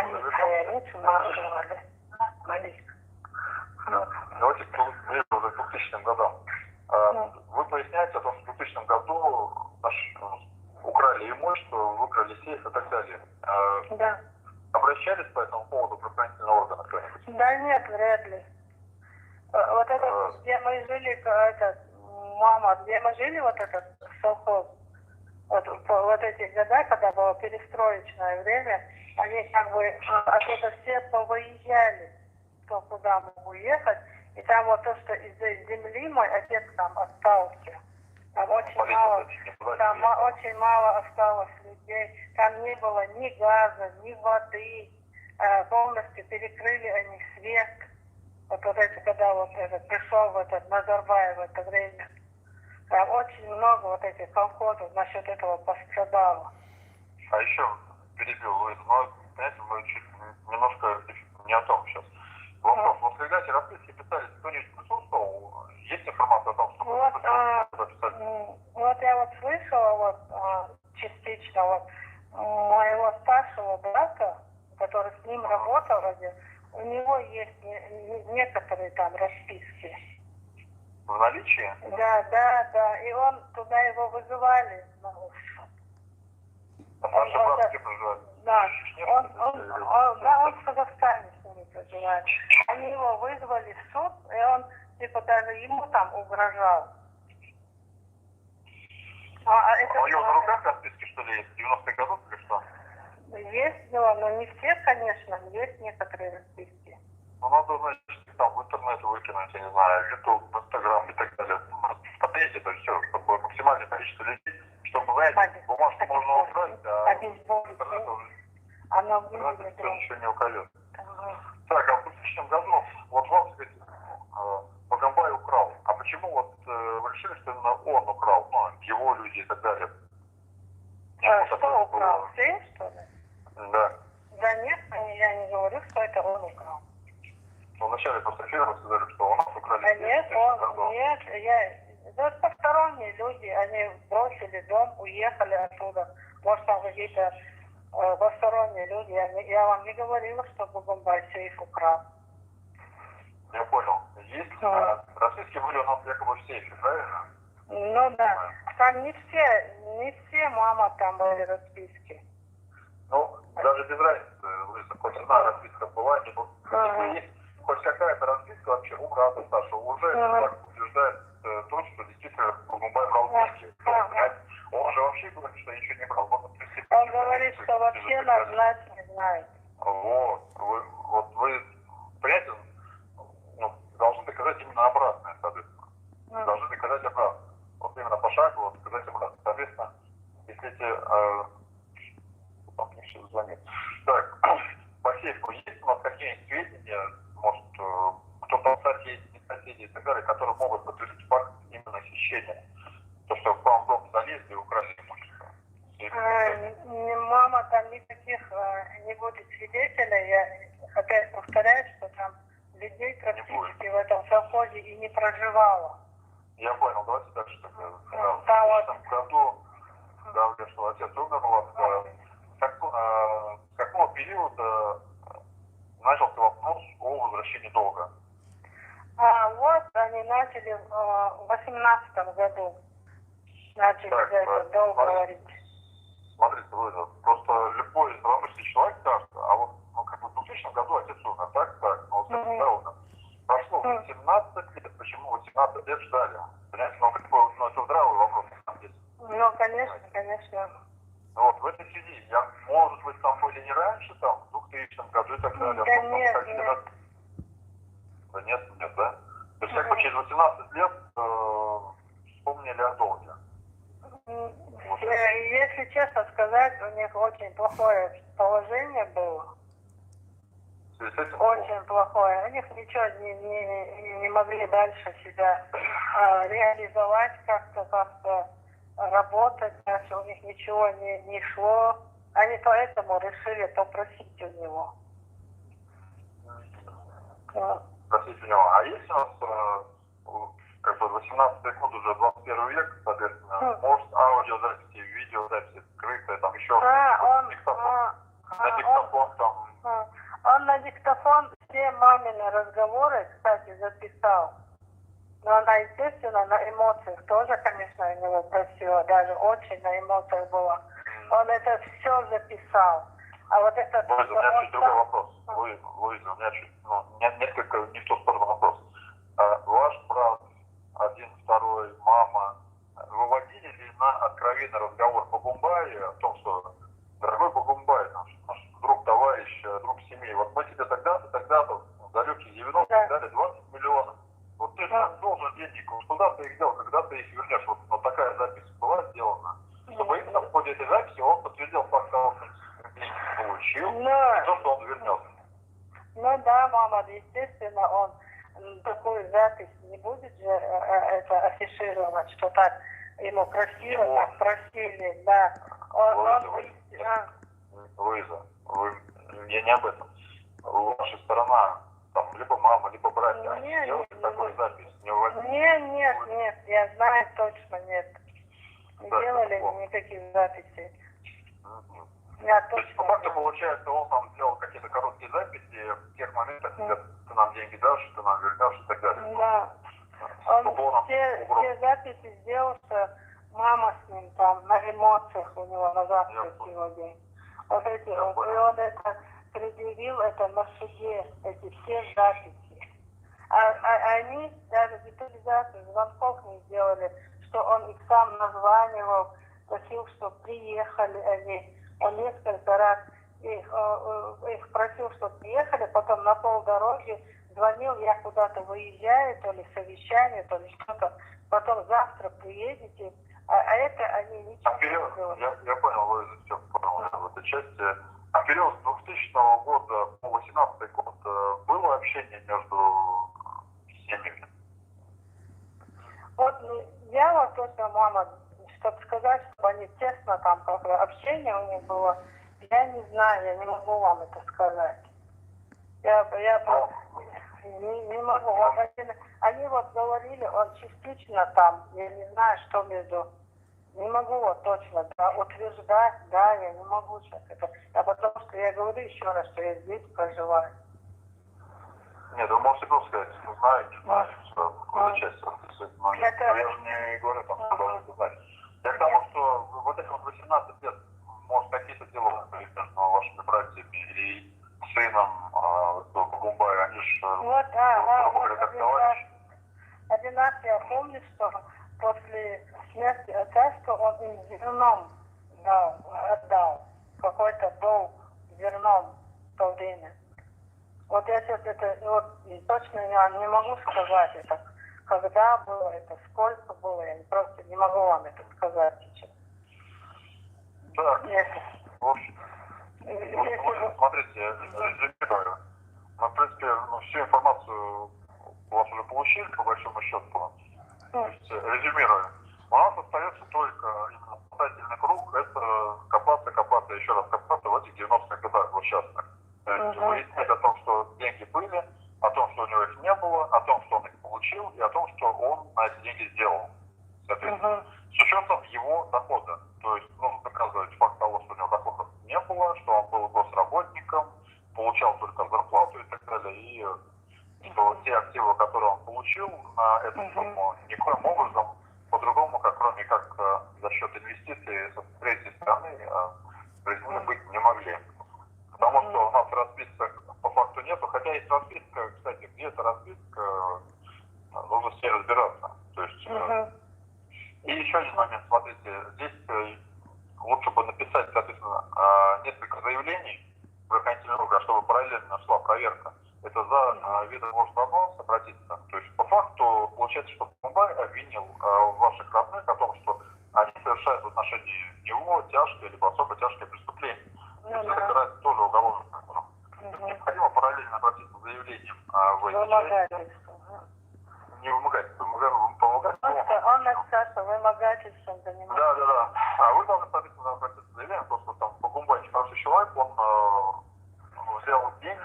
Давайте ближе уже к 2000 годам. Вы поясняете о том, что в 2000 году украли имущество, выкрали сейф и так далее. Да. Обращались по этому поводу в правоохранительные органы кто-нибудь? Да нет, вряд ли. Вот это, где мы жили, где мы жили, вот этот совхоз, вот эти года, когда было перестроечное время, они как бы оттуда все повыезжали, кто куда мог уехать. И там вот то, что из-за земли мой отец там остался. Там очень Смотрите, мало, вот эти никуда не там приехали. очень мало осталось людей. Там не было ни газа, ни воды. Полностью перекрыли они свет. Вот это, когда вот этот пришел в этот Назарбаев в это время. Там очень много вот этих колхозов насчет этого пострадало. А еще перебил Луиза, но, понимаете, мы чуть немножко не о том сейчас. Вопрос, вот когда эти расписки писались, кто-нибудь присутствовал? Есть информация о том, что Вот, кто-то писали? вот я вот слышала вот частично вот моего старшего брата, который с ним работал, у него есть некоторые там расписки. В наличии? Да. И он туда его вызывали. А старший брат где проживает? Да, он В в Казахстане с ними проживает. Они его вызвали в суд, и он типа даже ему там угрожал. А у него на руках расписки, что ли, есть? 90-х годов или что? Есть, но не все, конечно, есть некоторые расписки. Ну, надо, значит, там в интернет выкинуть, я не знаю, в YouTube, в Instagram и так далее. Смотреть это все, чтобы максимальное количество людей, чтобы, знаете, бумажку можно убрать, а интернет уже Она никто выглядит. ничего не укажет. Так, а в 2000 году, вот вам, сказать, Багамбай украл. А почему вот вы решили, что именно он украл? Ну, его люди и так далее. Что украл? Ты, что ли? Да. Да нет, я не говорю, что это он украл. Ну, вначале после эфира вы сказали, что у нас украли. Да нет, это посторонние люди, они бросили дом, уехали оттуда. Может, там какие-то посторонние люди. Я вам не говорила, что Багамбай сейф украл. Я понял. Есть расписки были у нас якобы в сейфе, правильно? Ну да. Там не все мама там были расписки. Ну, даже без разницы, хоть одна расписка была, не была. Если есть хоть какая-то расписка вообще у брата старшего, уже так утверждает то, что действительно Багамбай брал деньги. Он же вообще говорит, что ничего не брал. Он говорит, что вообще нас не знает. Вот вы, понимаете, должны доказать именно обратное, соответственно. Должны доказать обратное. Вот именно пошагово доказать обратное. Соответственно, если эти... Там мне сейчас звонит. Так, по сейфу есть у нас какие-нибудь сведения, может, кто-то соседи и так далее, которые могут подтвердить факт именно хищения? То, что к вам в дом залезли и украли имущество. Мама там никаких не будет свидетелей. Я опять повторяю, что там людей практически в этом совхозе и не проживало. Я понял, давайте дальше тогда. В Да, 2000 году, да, что отец умер у вас, с какого периода начался вопрос о возвращении долга? Вот они начали в 18 году. Начали Так, за это долг говорить. Смотрите, вы просто любой здравомыслящий человек скажет, а вот как бы в 2000 году отец умер, так, прошло 18 лет, почему 18 лет ждали? Понимаете, это здравый вопрос, на самом деле. Ну, конечно. Вот, в этой связи, может быть, там были не раньше, там, в 2000 году и так далее. Да нет. Да нет, да? То есть, как бы через 18 лет вспомнили о долге. Если честно сказать, у них очень плохое положение было. Очень плохое. У них ничего не могли дальше себя реализовать, как-то работать, дальше у них ничего не шло. Они поэтому решили попросить у него. Просить у него. А есть у нас, как бы, 18 год, уже 21 век, соответственно, может, аудиозаписи, видеозаписи скрытые, там еще на диктофон там. Он на диктофон все мамины разговоры, кстати, записал. Но она, естественно, на эмоциях тоже, конечно, у него просила, даже очень на эмоциях была. Он это все записал. А вот это... Луиза, у меня чуть другой вопрос. Луиза, у меня чуть, несколько не в ту сторону вопрос. Ваш брат, один, второй, мама, выводили ли на откровенный разговор Багамбая о том, что, дорогой Багамбай, наш друг, товарищ, друг семьи, вот мы тебе тогда-то, в далекие 90-е дали 20 миллионов. Вот ты же должен денег, куда ты их дел, когда ты их вернешь? Вот такая этой записи он подтвердил факт того, что деньги получил, и то, что он вернется. Ну да, мама, естественно, он такую запись не будет же это афишировать, что так ему красиво, так просили, да. Луиза, я не об этом. Ваша сторона, там, либо мама, либо братья, они сделали такую запись? Нет, я знаю точно, нет. Не делали никаких записей. То есть, по факту, получается, он там сделал какие-то короткие записи в тех моментах, когда ты нам деньги дашь, ты нам вернешь и так далее. Да. Он все записи сделал, что мама с ним там на эмоциях у него на завтра сегодня. Вот эти, и он это предъявил это на суде, эти все записи. Они даже детализацию звонков не сделали, что он их сам названивал, просил, чтобы приехали они. Он несколько раз их просил, чтобы приехали, потом на полдороги звонил, я куда-то выезжаю, то ли совещание, то ли что-то, потом завтра приедете, а это они ничего не сделали. Я понял, вы все понял в этой части. А в период с 2000 года по 2018 год было общение между семьями? Вот я вот только, мама, чтобы сказать, чтобы они тесно там как-то общение у них было, я не знаю, я не могу вам это сказать. Я не могу. Вот они вот говорили, он частично там, я не знаю, что между. Не могу вот точно утверждать, да, я не могу сейчас это. А потому что я говорю еще раз, что я здесь проживаю. Нет, вы можете просто сказать, не знаю, что какую-то часть расписывать, но я же не говорю, там, что должны знать. Я к тому, что вот эти вот 18 лет, может, какие-то дела были между вашими братьями и сыном Погумбая, они же, вот, как товарищи. Один раз я помню, что после смерти отца, что он им зерном отдал, какой-то долг зерном в то время. Вот я сейчас это вот, точно не могу сказать, это когда было, это сколько было, я просто не могу вам это сказать сейчас. Да, в общем, смотрите, резюмирую. Мы, в принципе, всю информацию у вас уже получили, по большому счету. То есть, резюмируя, у нас остается только именно спасательный круг, это копаться, еще раз копаться в этих 90-х годах злосчастных. То есть выяснять о том, что деньги были, о том, что у него их не было, о том, что он их получил, и о том, что он на эти деньги сделал. Соответственно, с учетом его дохода. То есть нужно доказывать факт того, что у него доходов не было, что он был госработником, получал только зарплату и так далее, и что те активы, которые он получил на эту сумму, никоим образом по-другому, кроме как за счет инвестиций с третьей стороны, произведены быть не могли. Потому что у нас расписок по факту нету, хотя есть расписка, кстати, где эта расписка, нужно с ней разбираться. То есть, и еще один момент, смотрите, здесь лучше бы написать, соответственно, несколько заявлений в правоохранительные органы, чтобы параллельно шла проверка. Это за видом Росбанос обратиться. То есть по факту получается, что Погумбай обвинил ваших родных о том, что они совершают в отношении него тяжкое либо особо тяжкое преступление. Это карается тоже уголовным законом. Необходимо параллельно обратиться с заявлением в эти части. Не вымогательство, помогательство. Он сказал, что вымогательством занимается. Да. А вы должны, соответственно, обратиться с заявлением, потому что там Погумбай нехороший человек, он взял деньги,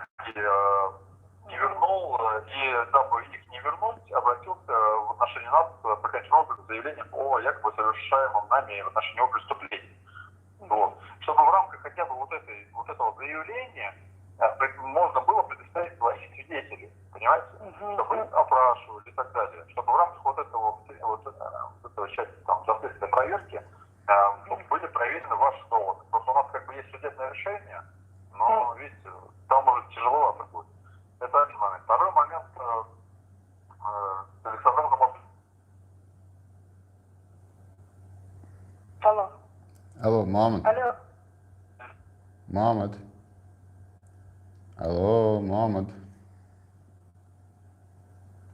не вернул, и дабы их не вернуть, обратился в отношении нас с заявлением о якобы совершаемом нами в отношении его преступлении. Вот. Чтобы в рамках хотя бы вот этого заявления можно было предоставить своих свидетелей, понимаете? Чтобы их опрашивали и так далее. Чтобы в рамках вот этого части там следственной проверки были проверены ваши доводы. Просто у нас как бы есть судебное решение, но, видите, там уже тяжеловато будет. Это один момент. Второй момент, Александр Замов. Алло, Мамед. Алло. Мамед. Алло, Мамед.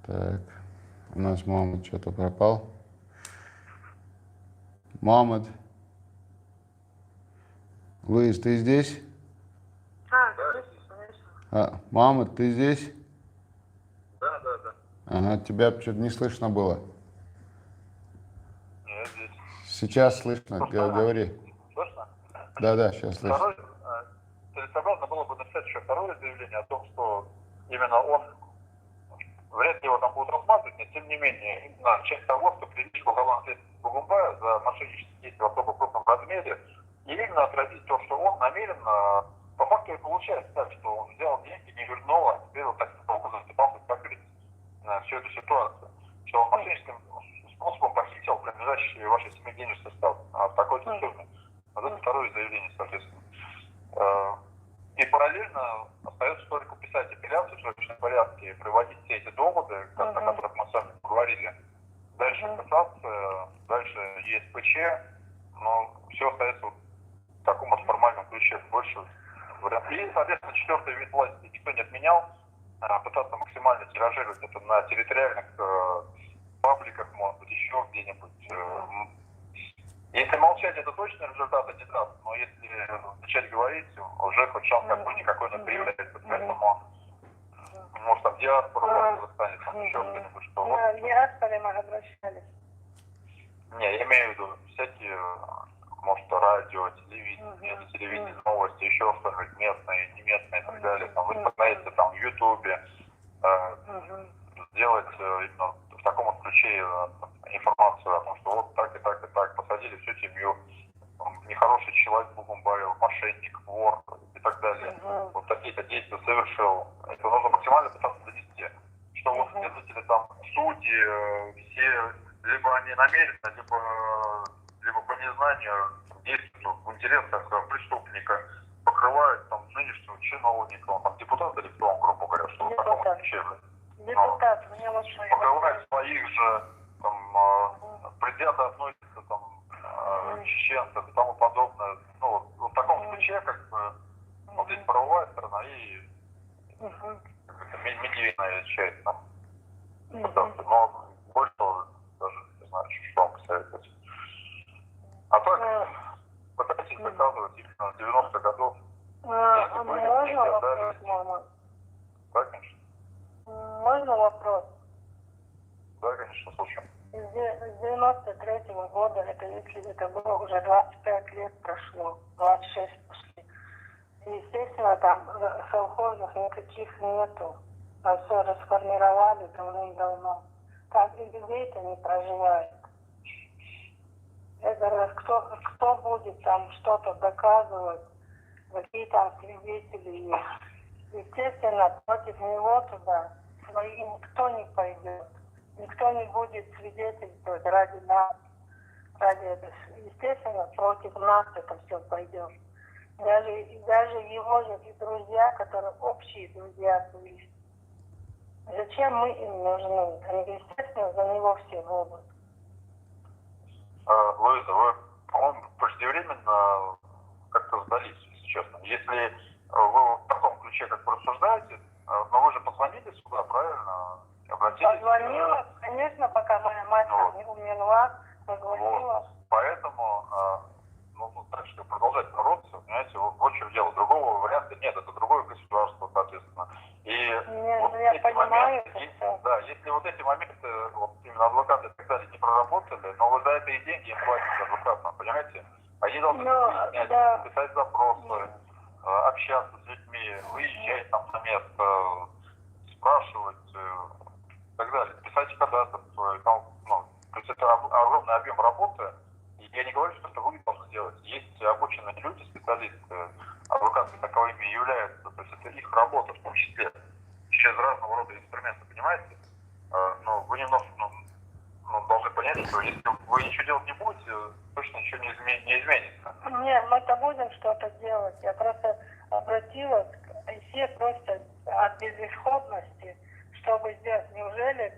Так, у нас Мамед что-то пропал. Мамед. Луиз, ты здесь? Конечно. Мама, ты здесь? Да. Ага, тебя что-то не слышно было. Я здесь. Сейчас слышно, говори. Слышно? Да, сейчас слышно. Второе, целесообразно было бы написать еще второе заявление о том, что именно он, вряд ли его там будут рассматривать, но тем не менее, именно часть того, что привлечь уголовную ответственность Бугумбая за мошеннические действия в особо крупном размере, и именно отразить то, что он намеренно, по факту и получается так, что он взял деньги, не вернул, а теперь вот таким образом пытался покрыть всю эту ситуацию, что он мошенническим способом похитил принадлежащий вашей семье денежный состав в такой-то сумме. Вот это второе заявление, соответственно. И параллельно остается только писать апелляцию в срочном порядке, приводить все эти доводы, о которых мы с вами поговорили. Дальше кассация, дальше ЕСПЧ, но все остается вот в таком вот формальном ключе. Больше вариантов. И, соответственно, четвертый вид власти никто не отменял. Пытаться максимально тиражировать это на территориальных пабликах, может быть, еще где-нибудь. Если молчать, это точно результата не даст, но если начать говорить, уже хоть шанс какой-никакой не появляется. Поэтому, может, там диаспора у вас выстанет, там еще что-нибудь, что... На диаспоре мы обращались. Не, я имею в виду всякие, может, радио, телевидение, телевидение, новости, еще что-нибудь местное, не местное и так далее. Там, в интернете, там, в Ютубе. Сделать именно в таком вот ключе информацию о том, что вот так и так и так посадили всю семью, нехороший человек Бугумбаев, мошенник, вор и так далее. Вот такие-то действия совершил. Это нужно максимально пытаться донести. Что вот следователи там, судьи, все либо они намеренно, либо по незнанию действуют в интересах преступника, покрывают там нынешнего чиновника, он там депутат или кто он, грубо говоря, что в таком ключе. Депутат, мне вот покрывает своих же, там, предвзято относятся, там, чеченцев и тому подобное. Ну, вот в таком ключе, как бы, вот здесь правовая сторона и медийная часть, там, но больше даже не знаю, что вам посоветовать. А так, пытайтесь доказывать именно 90-х годов. Можно вопрос, мама? Да, конечно. Можно вопрос? Да, конечно, слушаем. С 93-го года, если это было уже 25 лет прошло, 26 пошли. Естественно, там совхозов никаких нету. Там все расформировали давным-давно. Там и людей-то не проживает. Это кто будет там что-то доказывать, какие там свидетели есть. Естественно, против него туда свои никто не пойдет. Никто не будет свидетельствовать ради нас. Ради этого. Естественно, против нас это все пойдет. Даже его же и друзья, которые общие друзья были. Зачем мы им нужны? Они, естественно, за него все будут. Луиза, вы, по-моему, преждевременно как-то сдались, если честно. Если вы в таком ключе как бы рассуждаете, но вы же позвонили сюда, правильно? Обратились? Позвонила, конечно, пока моя мать не умерла, позвонила. Вот. Поэтому, дальше продолжать бороться, понимаете, вот в чем дело. Другого варианта нет, это другое государство, соответственно. И вот я эти понимаю, моменты, да, если вот эти моменты, вот именно адвокаты и так далее не проработали, но вы за это и деньги им платите адвокатам, понимаете? Они должны писать запросы, общаться с людьми, выезжать там на место, спрашивать и так далее, писать ходатайство, то есть это огромный объем работы. И я не говорю, что это вы должны делать. Есть обученные люди, специалисты, адвокаты таковыми являются, то есть это их работа в том числе, через разного рода инструменты, понимаете? Но вы немножко должны понять, что если вы ничего делать не будете, точно ничего не изменится. Нет, мы-то будем что-то делать. Я просто обратилась, и все просто от безысходности, чтобы сделать. Неужели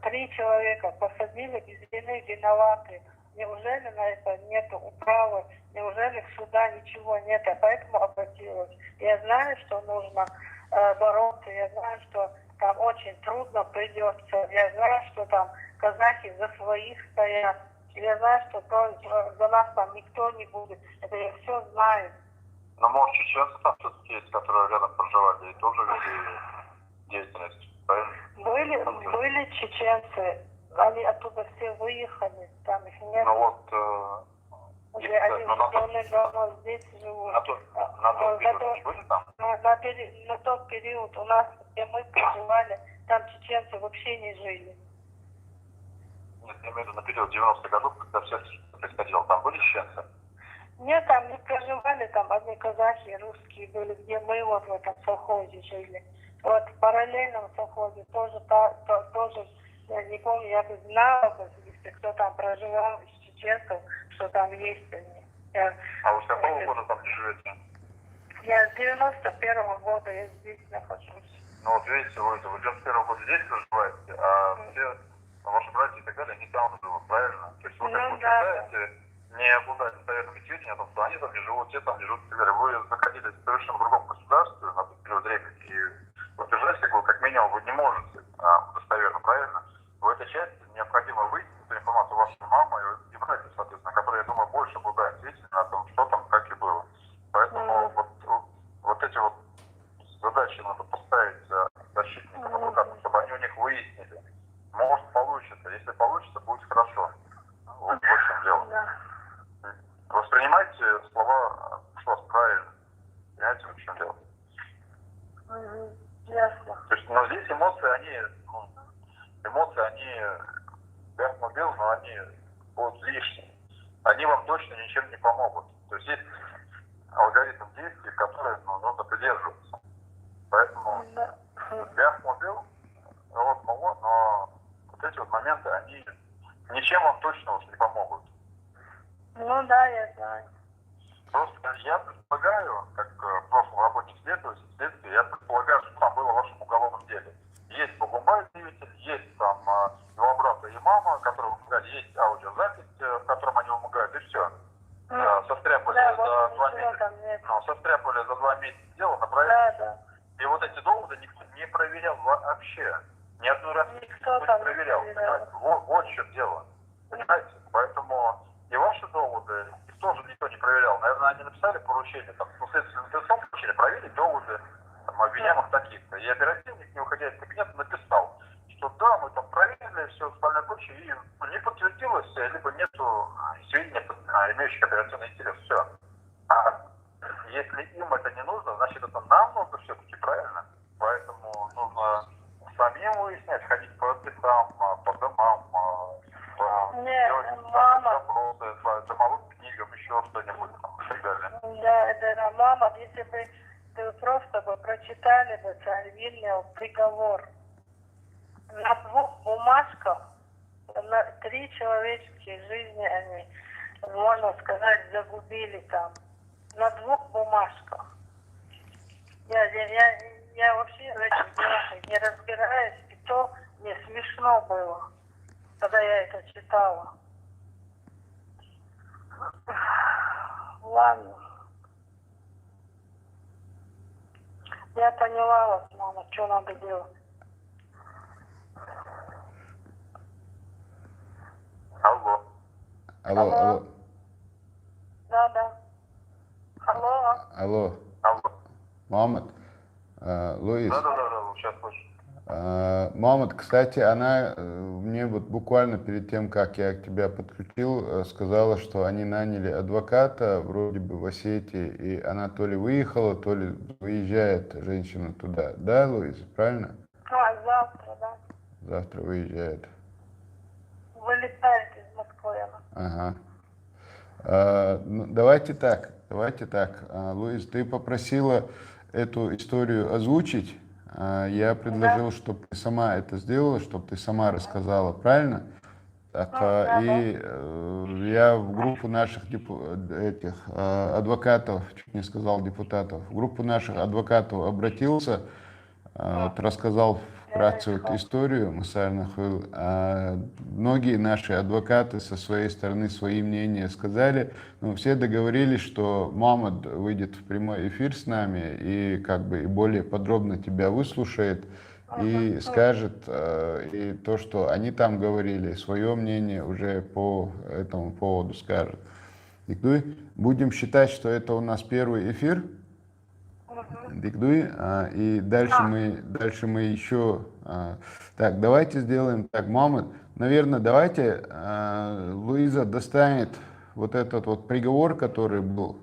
3 человека посадили без вины, виноваты? Неужели на это нет управы? Неужели в суда ничего нет? Я поэтому обратилась. Я знаю, что нужно бороться, я знаю, что там очень трудно придется. Я знаю, что там казахи за своих стоят, Я знаю, что за нас там никто не будет. Это я все знаю. Но, может, чеченцы там все-таки есть, которые рядом проживали и тоже вели деятельность, правильно? Были чеченцы, они оттуда все выехали, там их нет. Ну вот, Уже есть, они но давно здесь живут. на тот период они были там? На тот период у нас, где мы проживали, там чеченцы вообще не жили. Нет, я имею в виду на период 90-х годов, когда все это происходило, там были чеченцы? Нет, там не проживали, там одни казахи, русские были, где мы вот в этом совхозе жили. Вот в параллельном совхозе тоже, тоже, я не помню, я бы знала, бы, если кто там проживал из чеченцев, что там есть они. А вы с какого года там не живете? Я с 91-го года я здесь нахожусь. Ну вот видите, вы с 91-го года здесь проживаете, а все ваши братья и так далее, они там живут, правильно? То есть вы как бы утверждаете, не обладаете достоверными сведениями о том, что они там не живут, те там не живут и так далее. Вы находились в совершенно другом государстве на тот период времени, и утверждать, как минимум, вы не можете достоверно, правильно? В этой части необходимо выяснить эту информацию вашей мамы и братьев, соответственно, которые, я думаю, больше обладают сведениями о том, что там, как и было. Поэтому вот эти вот задачи надо поставить защитникам, адвокатам, чтобы они у них выяснили. Может, получится. Если получится, будет хорошо. Вот в чем дело. Воспринимайте слова Шлосс правильно. Понимаете, в чем дело? Ясно. То есть, но здесь эмоции, бело, но они будут лишние. Они вам точно ничем не помогут. То есть, есть алгоритм действий, который нужно придерживаться. Поэтому бел, но вот эти вот моменты, они ничем вам точно уж не помогут. Ну да, я знаю. Просто я предполагаю, как прошлый работник следствия, я предполагаю, что там было в вашем уголовном деле. Есть Богумбай двигатель, есть там два брата и мама, которые вымогали, есть аудиозапись, в котором они вымогают, и все. Состряпали за 2 месяца. Состряпали за 2 месяца дело, направили. Да. И вот эти доводы никто не проверял вообще. Ни одной раз никто не проверял. Вот в чем дело. Понимаете? Поэтому и ваши доводы тоже никто не проверял. Наверное, они написали поручение, там, следственным лицом поручение, проверить доводы там, обвиняемых таких-то. И оперативник, не уходя из кабинета, написал, что да, мы там проверили, все остальное прочее, и не подтвердилось, либо нету сведений, имеющих оперативный интерес. Все. А если им это не нужно, значит, это нам нужно все-таки, правильно? Поэтому нужно самим выяснять, ходить по адресам, по домам, запросы, по домовым книгам, еще что-нибудь там, и так далее. Да, это мама, если бы вы просто бы прочитали бы цивильный приговор на 2 бумажках, на 3 человеческие жизни они, можно сказать, загубили там. На 2 бумажках. Я вообще в этих делах не разбираюсь, и то мне смешно было, когда я это читала. Ладно. Я поняла вас, мама, что надо делать. Алло. Да. Алло. Мамад. Луис. Да, сейчас слышу. Мамад, кстати, она мне вот буквально перед тем, как я к тебя подключил, сказала, что они наняли адвоката вроде бы в Осетии, и она то ли выехала, то ли выезжает женщина туда. Да, Луис, правильно? Завтра, да. Завтра выезжает. Вылетает из Москвы она. Ага. Ну, давайте так. Луис, ты попросила эту историю озвучить. Я предложил, чтобы ты сама это сделала, чтобы ты сама рассказала, правильно? Так, и я в группу наших адвокатов, чуть не сказал депутатов, в группу наших адвокатов обратился, вот, рассказал вкратце эту историю, многие наши адвокаты со своей стороны свои мнения сказали, но все договорились, что Мамад выйдет в прямой эфир с нами и как бы и более подробно тебя выслушает и скажет и то, что они там говорили, свое мнение уже по этому поводу скажет. Диктуй. Будем считать, что это у нас первый эфир. Диктуй. И дальше мы еще... Так, давайте сделаем так, Мамед. Наверное, давайте Луиза достанет вот этот вот приговор, который был.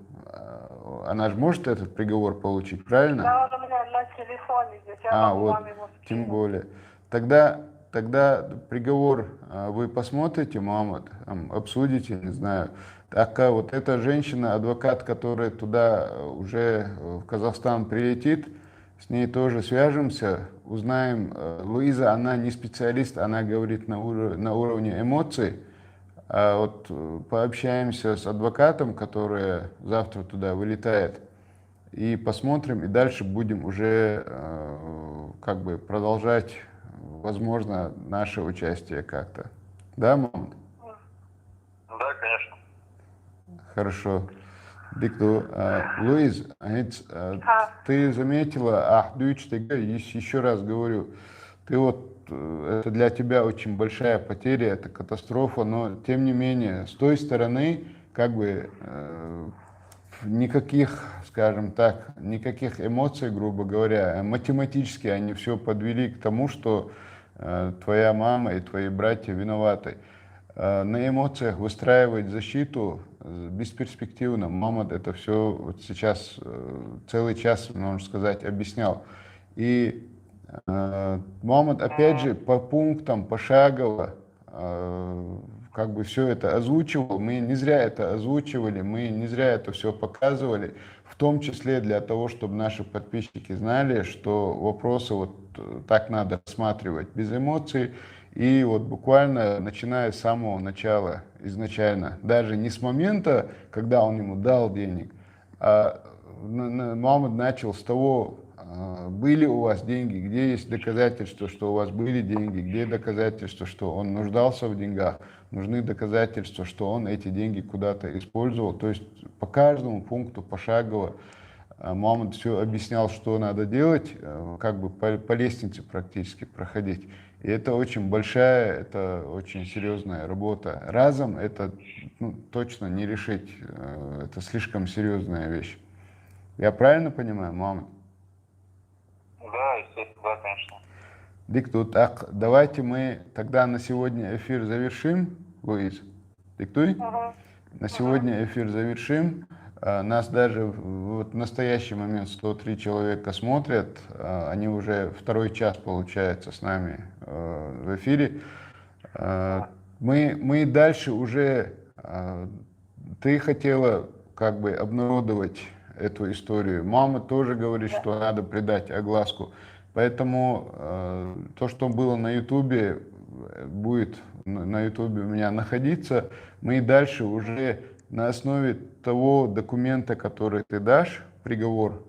Она же может этот приговор получить, правильно? Да, он у меня на телефоне здесь. Я могу Вот, вам его тем скинуть. более. Тогда приговор вы посмотрите, Мамед, обсудите, не знаю. Так вот эта женщина, адвокат, которая туда уже в Казахстан прилетит, с ней тоже свяжемся, узнаем. Луиза, она не специалист, она говорит на уровне эмоций. А вот пообщаемся с адвокатом, который завтра туда вылетает, и посмотрим, и дальше будем уже как бы продолжать, возможно, наше участие как-то. Да, мам? Да, конечно. Хорошо. Дикту. Луиз, ты заметила, еще раз говорю, ты вот, это для тебя очень большая потеря, это катастрофа, но тем не менее, с той стороны, как бы, никаких, скажем так, никаких эмоций, грубо говоря, математически они все подвели к тому, что твоя мама и твои братья виноваты. На эмоциях выстраивать защиту бесперспективно. Мамад это все вот сейчас целый час, можно сказать, объяснял. И Мамад опять же по пунктам, пошагово как бы все это озвучивал. Мы не зря это озвучивали, мы не зря это все показывали, в том числе для того, чтобы наши подписчики знали, что вопросы вот так надо рассматривать без эмоций. И вот буквально начиная с самого начала, изначально, даже не с момента, когда он ему дал денег, а Мамад начал с того, были у вас деньги, где есть доказательства, что у вас были деньги, где доказательства, что он нуждался в деньгах, нужны доказательства, что он эти деньги куда-то использовал. То есть по каждому пункту пошагово Мамад все объяснял, что надо делать, как бы по лестнице практически проходить. И это очень большая, это очень серьезная работа. Разом это точно не решить, это слишком серьезная вещь. Я правильно понимаю, мама? Да, естественно, да, конечно. Дикту, так, давайте мы тогда на сегодня эфир завершим, Луиз. Диктуй. На сегодня эфир завершим. Нас даже в настоящий момент 103 человека смотрят. Они уже второй час, получается, с нами в эфире. Мы дальше уже... Ты хотела как бы обнародовать эту историю. Мама тоже говорит, что надо придать огласку. Поэтому то, что было на Ютубе, будет на Ютубе у меня находиться. Мы и дальше уже на основе того документа, который ты дашь, приговор,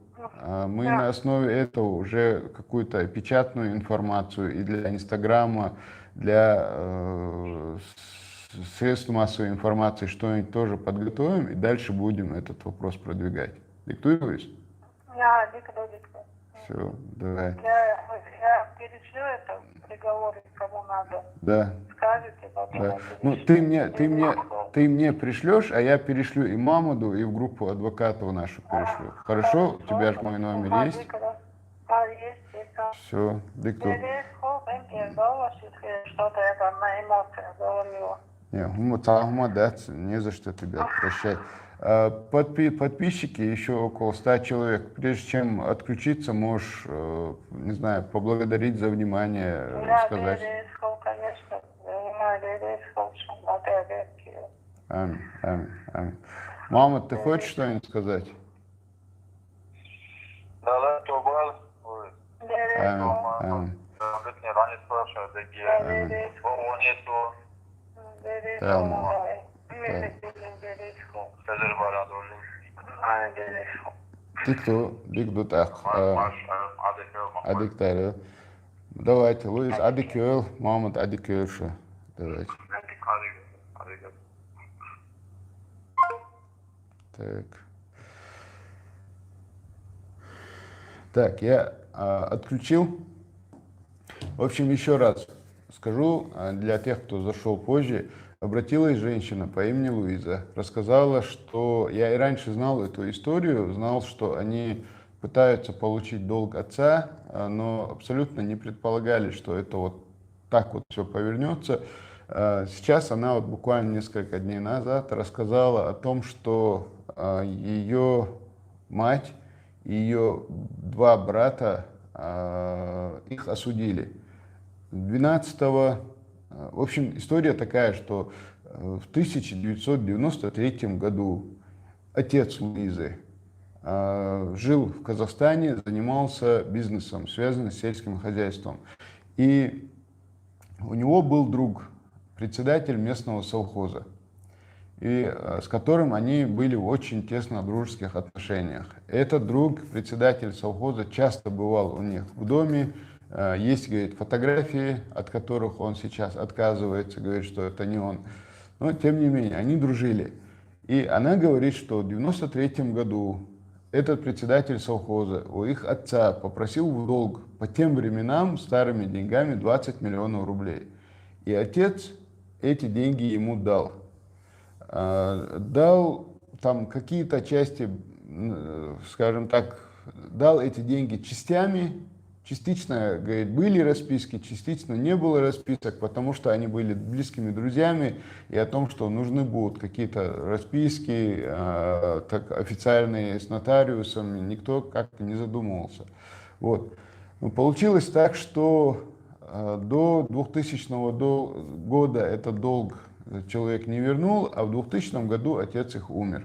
мы на основе этого уже какую-то печатную информацию и для Инстаграма, для средств массовой информации что-нибудь тоже подготовим, и дальше будем этот вопрос продвигать. Диктуй, Луис? Да, диктуй. Все, давай. Я перешлю это приговор, кому надо. Да. Скажите, потом Да. я Ну, ты мне пришлешь, а я перешлю и Мамаду, и в группу адвокатов нашу перешлю. Хорошо? У тебя же мой номер есть? Есть. Все, диктуй. Что-то я там на эмоциях говорила. Не за что тебя прощать. Подписчики еще около 100 человек. Прежде чем отключиться, можешь, не знаю, поблагодарить за внимание, сказать. Конечно. Аминь. Мама, ты хочешь что-нибудь сказать? Да, то был. Аминь. Дикту так. Адиктары. Давайте, Луиз, адикел, Мамад, адикелши. Давайте. Так, я отключил. В общем, еще раз скажу, для тех, кто зашел позже, обратилась женщина по имени Луиза, рассказала, что я и раньше знал эту историю, знал, что они пытаются получить долг отца, но абсолютно не предполагали, что это вот так вот все повернется. Сейчас она вот буквально несколько дней назад рассказала о том, что ее мать и ее два брата, их осудили. 12-го, в общем, история такая, что в 1993 году отец Луизы жил в Казахстане, занимался бизнесом, связанным с сельским хозяйством. И у него был друг, председатель местного совхоза, и с которым они были в очень тесно дружеских отношениях. Этот друг, председатель совхоза, часто бывал у них в доме. Есть, говорит, фотографии, от которых он сейчас отказывается, говорит, что это не он. Но, тем не менее, они дружили. И она говорит, что в 1993 году этот председатель совхоза у их отца попросил в долг по тем временам старыми деньгами 20 миллионов рублей. И отец эти деньги ему дал. Дал там какие-то части, скажем так, дал эти деньги частями. Частично, говорит, были расписки, частично не было расписок, потому что они были близкими друзьями, и о том, что нужны будут какие-то расписки так, официальные с нотариусом, никто как-то не задумывался. Вот. Но получилось так, что до 2000 года этот долг человек не вернул, а в 2000 году отец их умер.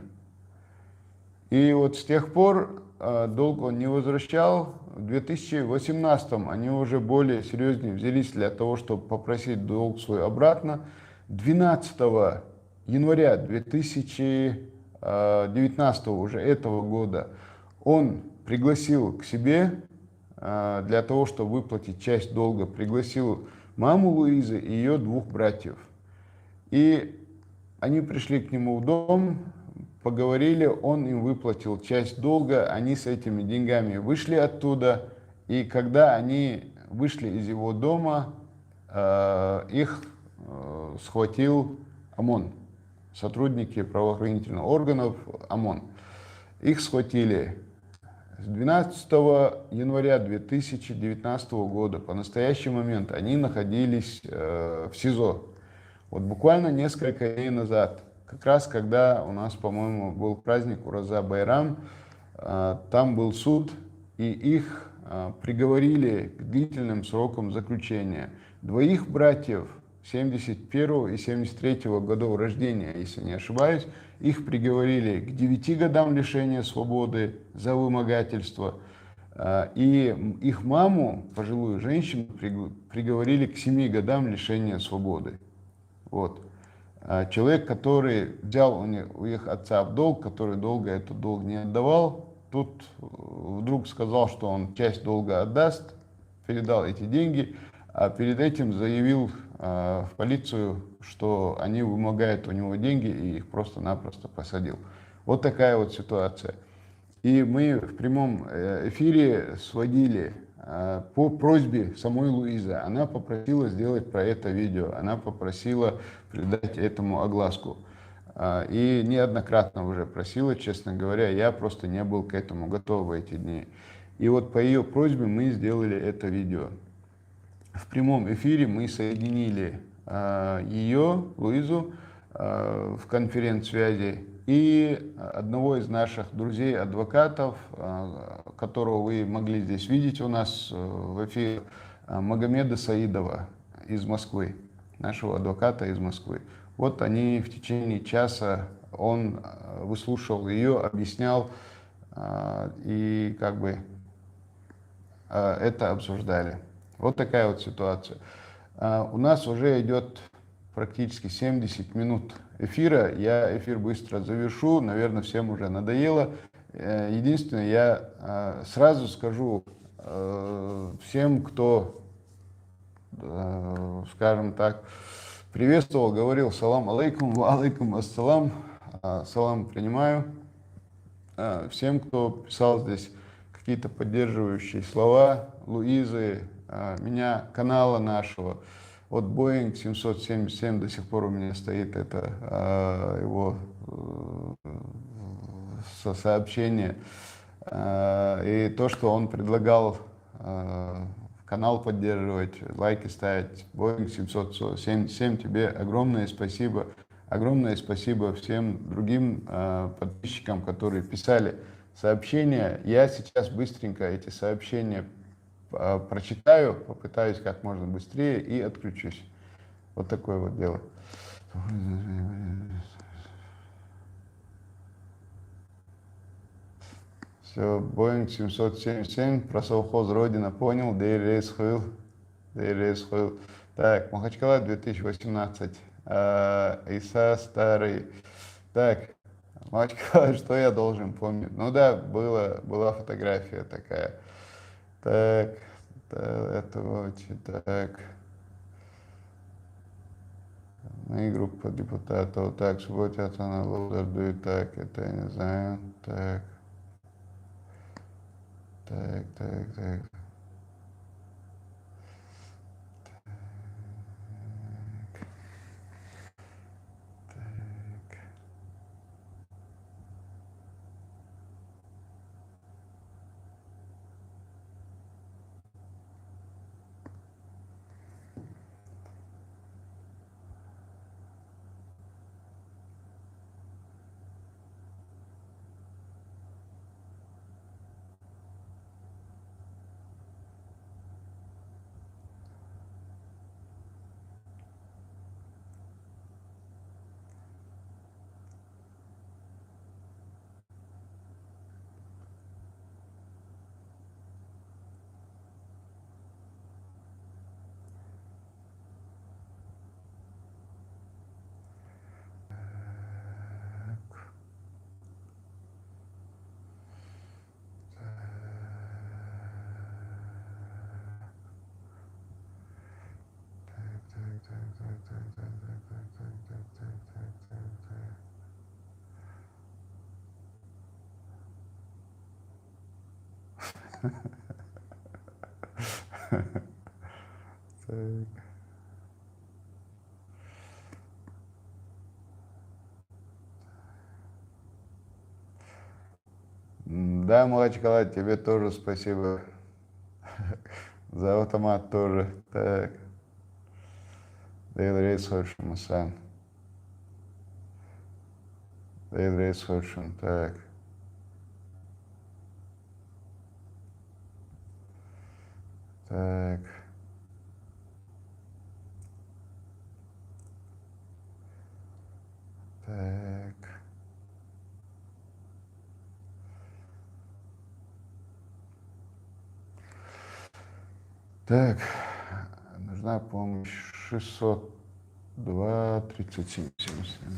И вот с тех пор долг он не возвращал. В 2018 они уже более серьезнее взялись для того, чтобы попросить долг свой обратно. 12 января 2019 уже этого года он пригласил к себе для того, чтобы выплатить часть долга, пригласил маму Луизы и ее двух братьев. И они пришли к нему в дом, поговорили, он им выплатил часть долга, они с этими деньгами вышли оттуда, и когда они вышли из его дома, их схватил ОМОН, сотрудники правоохранительных органов ОМОН. Их схватили с 12 января 2019 года. По настоящий момент они находились в СИЗО. Вот буквально несколько дней назад, как раз когда у нас, по-моему, был праздник Ураза Байрам, там был суд, и их приговорили к длительным срокам заключения. Двоих братьев 71 и 73 годов рождения, если не ошибаюсь, их приговорили к 9 годам лишения свободы за вымогательство. И их маму, пожилую женщину, приговорили к 7 годам лишения свободы. Вот. Человек, который взял у их отца в долг, который долго этот долг не отдавал, тут вдруг сказал, что он часть долга отдаст, передал эти деньги, а перед этим заявил в полицию, что они вымогают у него деньги, и их просто-напросто посадил. Вот такая вот ситуация. И мы в прямом эфире сводили по просьбе самой Луизы. Она попросила сделать про это видео, она попросила придать этому огласку. И неоднократно уже просила, честно говоря, я просто не был к этому готов в эти дни. И вот по ее просьбе мы сделали это видео. В прямом эфире мы соединили ее, Луизу, в конференц-связи и одного из наших друзей-адвокатов, которого вы могли здесь видеть у нас в эфире, Магомеда Саидова из Москвы, нашего адвоката из Москвы. Вот они в течение часа, он выслушивал ее, объяснял и как бы это обсуждали. Вот такая вот ситуация. У нас уже идет практически 70 минут эфира. Я эфир быстро завершу. Наверное, всем уже надоело. Единственное, я сразу скажу всем, кто, скажем так, приветствовал, говорил салам алейкум, ва алейкум ассалам, салам принимаю. Всем, кто писал здесь какие-то поддерживающие слова Луизы, меня, канала нашего. Вот Boeing 777 до сих пор у меня стоит, это его сообщение. И то, что он предлагал канал поддерживать, лайки ставить. Boeing 777, тебе огромное спасибо. Огромное спасибо всем другим подписчикам, которые писали сообщения. Я сейчас быстренько эти сообщения прочитаю, попытаюсь как можно быстрее и отключусь. Вот такое вот дело. Все, Boeing 777, про совхоз Родина понял, Дейрейс Хил. Так, Махачкала 2018. Иса старый. Так, Махачкала, что я должен помнить? Ну да, была фотография такая. Так, это вот, так. Ну и группа депутатов. Так, суббота она лодердует. Так, это я не знаю. Так. Так. Да, Махачкала, тебе тоже спасибо. За автомат тоже. Так. Дейрейс Масан. Дейрейс так. Так. Так. Так. Нужна помощь. 602 37 77.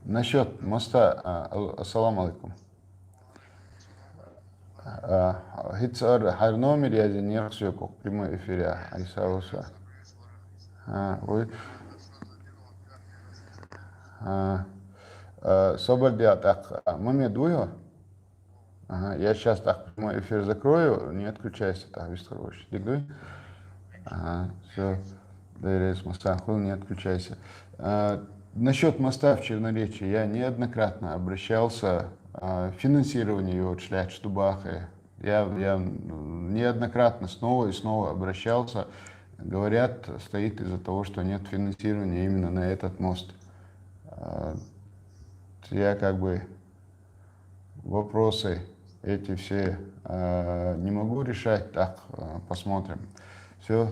Насчет моста, ассаламу алейкум. Хитсар харномер я не в прямой эфире. Айсауса. Собольдя так. Маме дуё? Ага, я сейчас так прямой эфир закрою, не отключайся, так, бескороче. Дигдуй. Ага, все. Дейрейс Мастахул, не отключайся. Насчет моста в Черноречии я неоднократно обращался. Финансирование его шлях штубахи. Я неоднократно снова и снова обращался. Говорят, стоит из-за того, что нет финансирования именно на этот мост. Я как бы вопросы эти все не могу решать. Так, посмотрим. Все.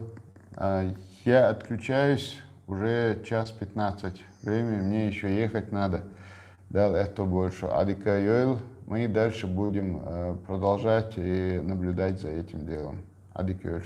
Я отключаюсь уже 1:15. Время мне еще ехать надо. Да, это больше. Адика Йоэл, мы дальше будем продолжать и наблюдать за этим делом. Адика Йоэл.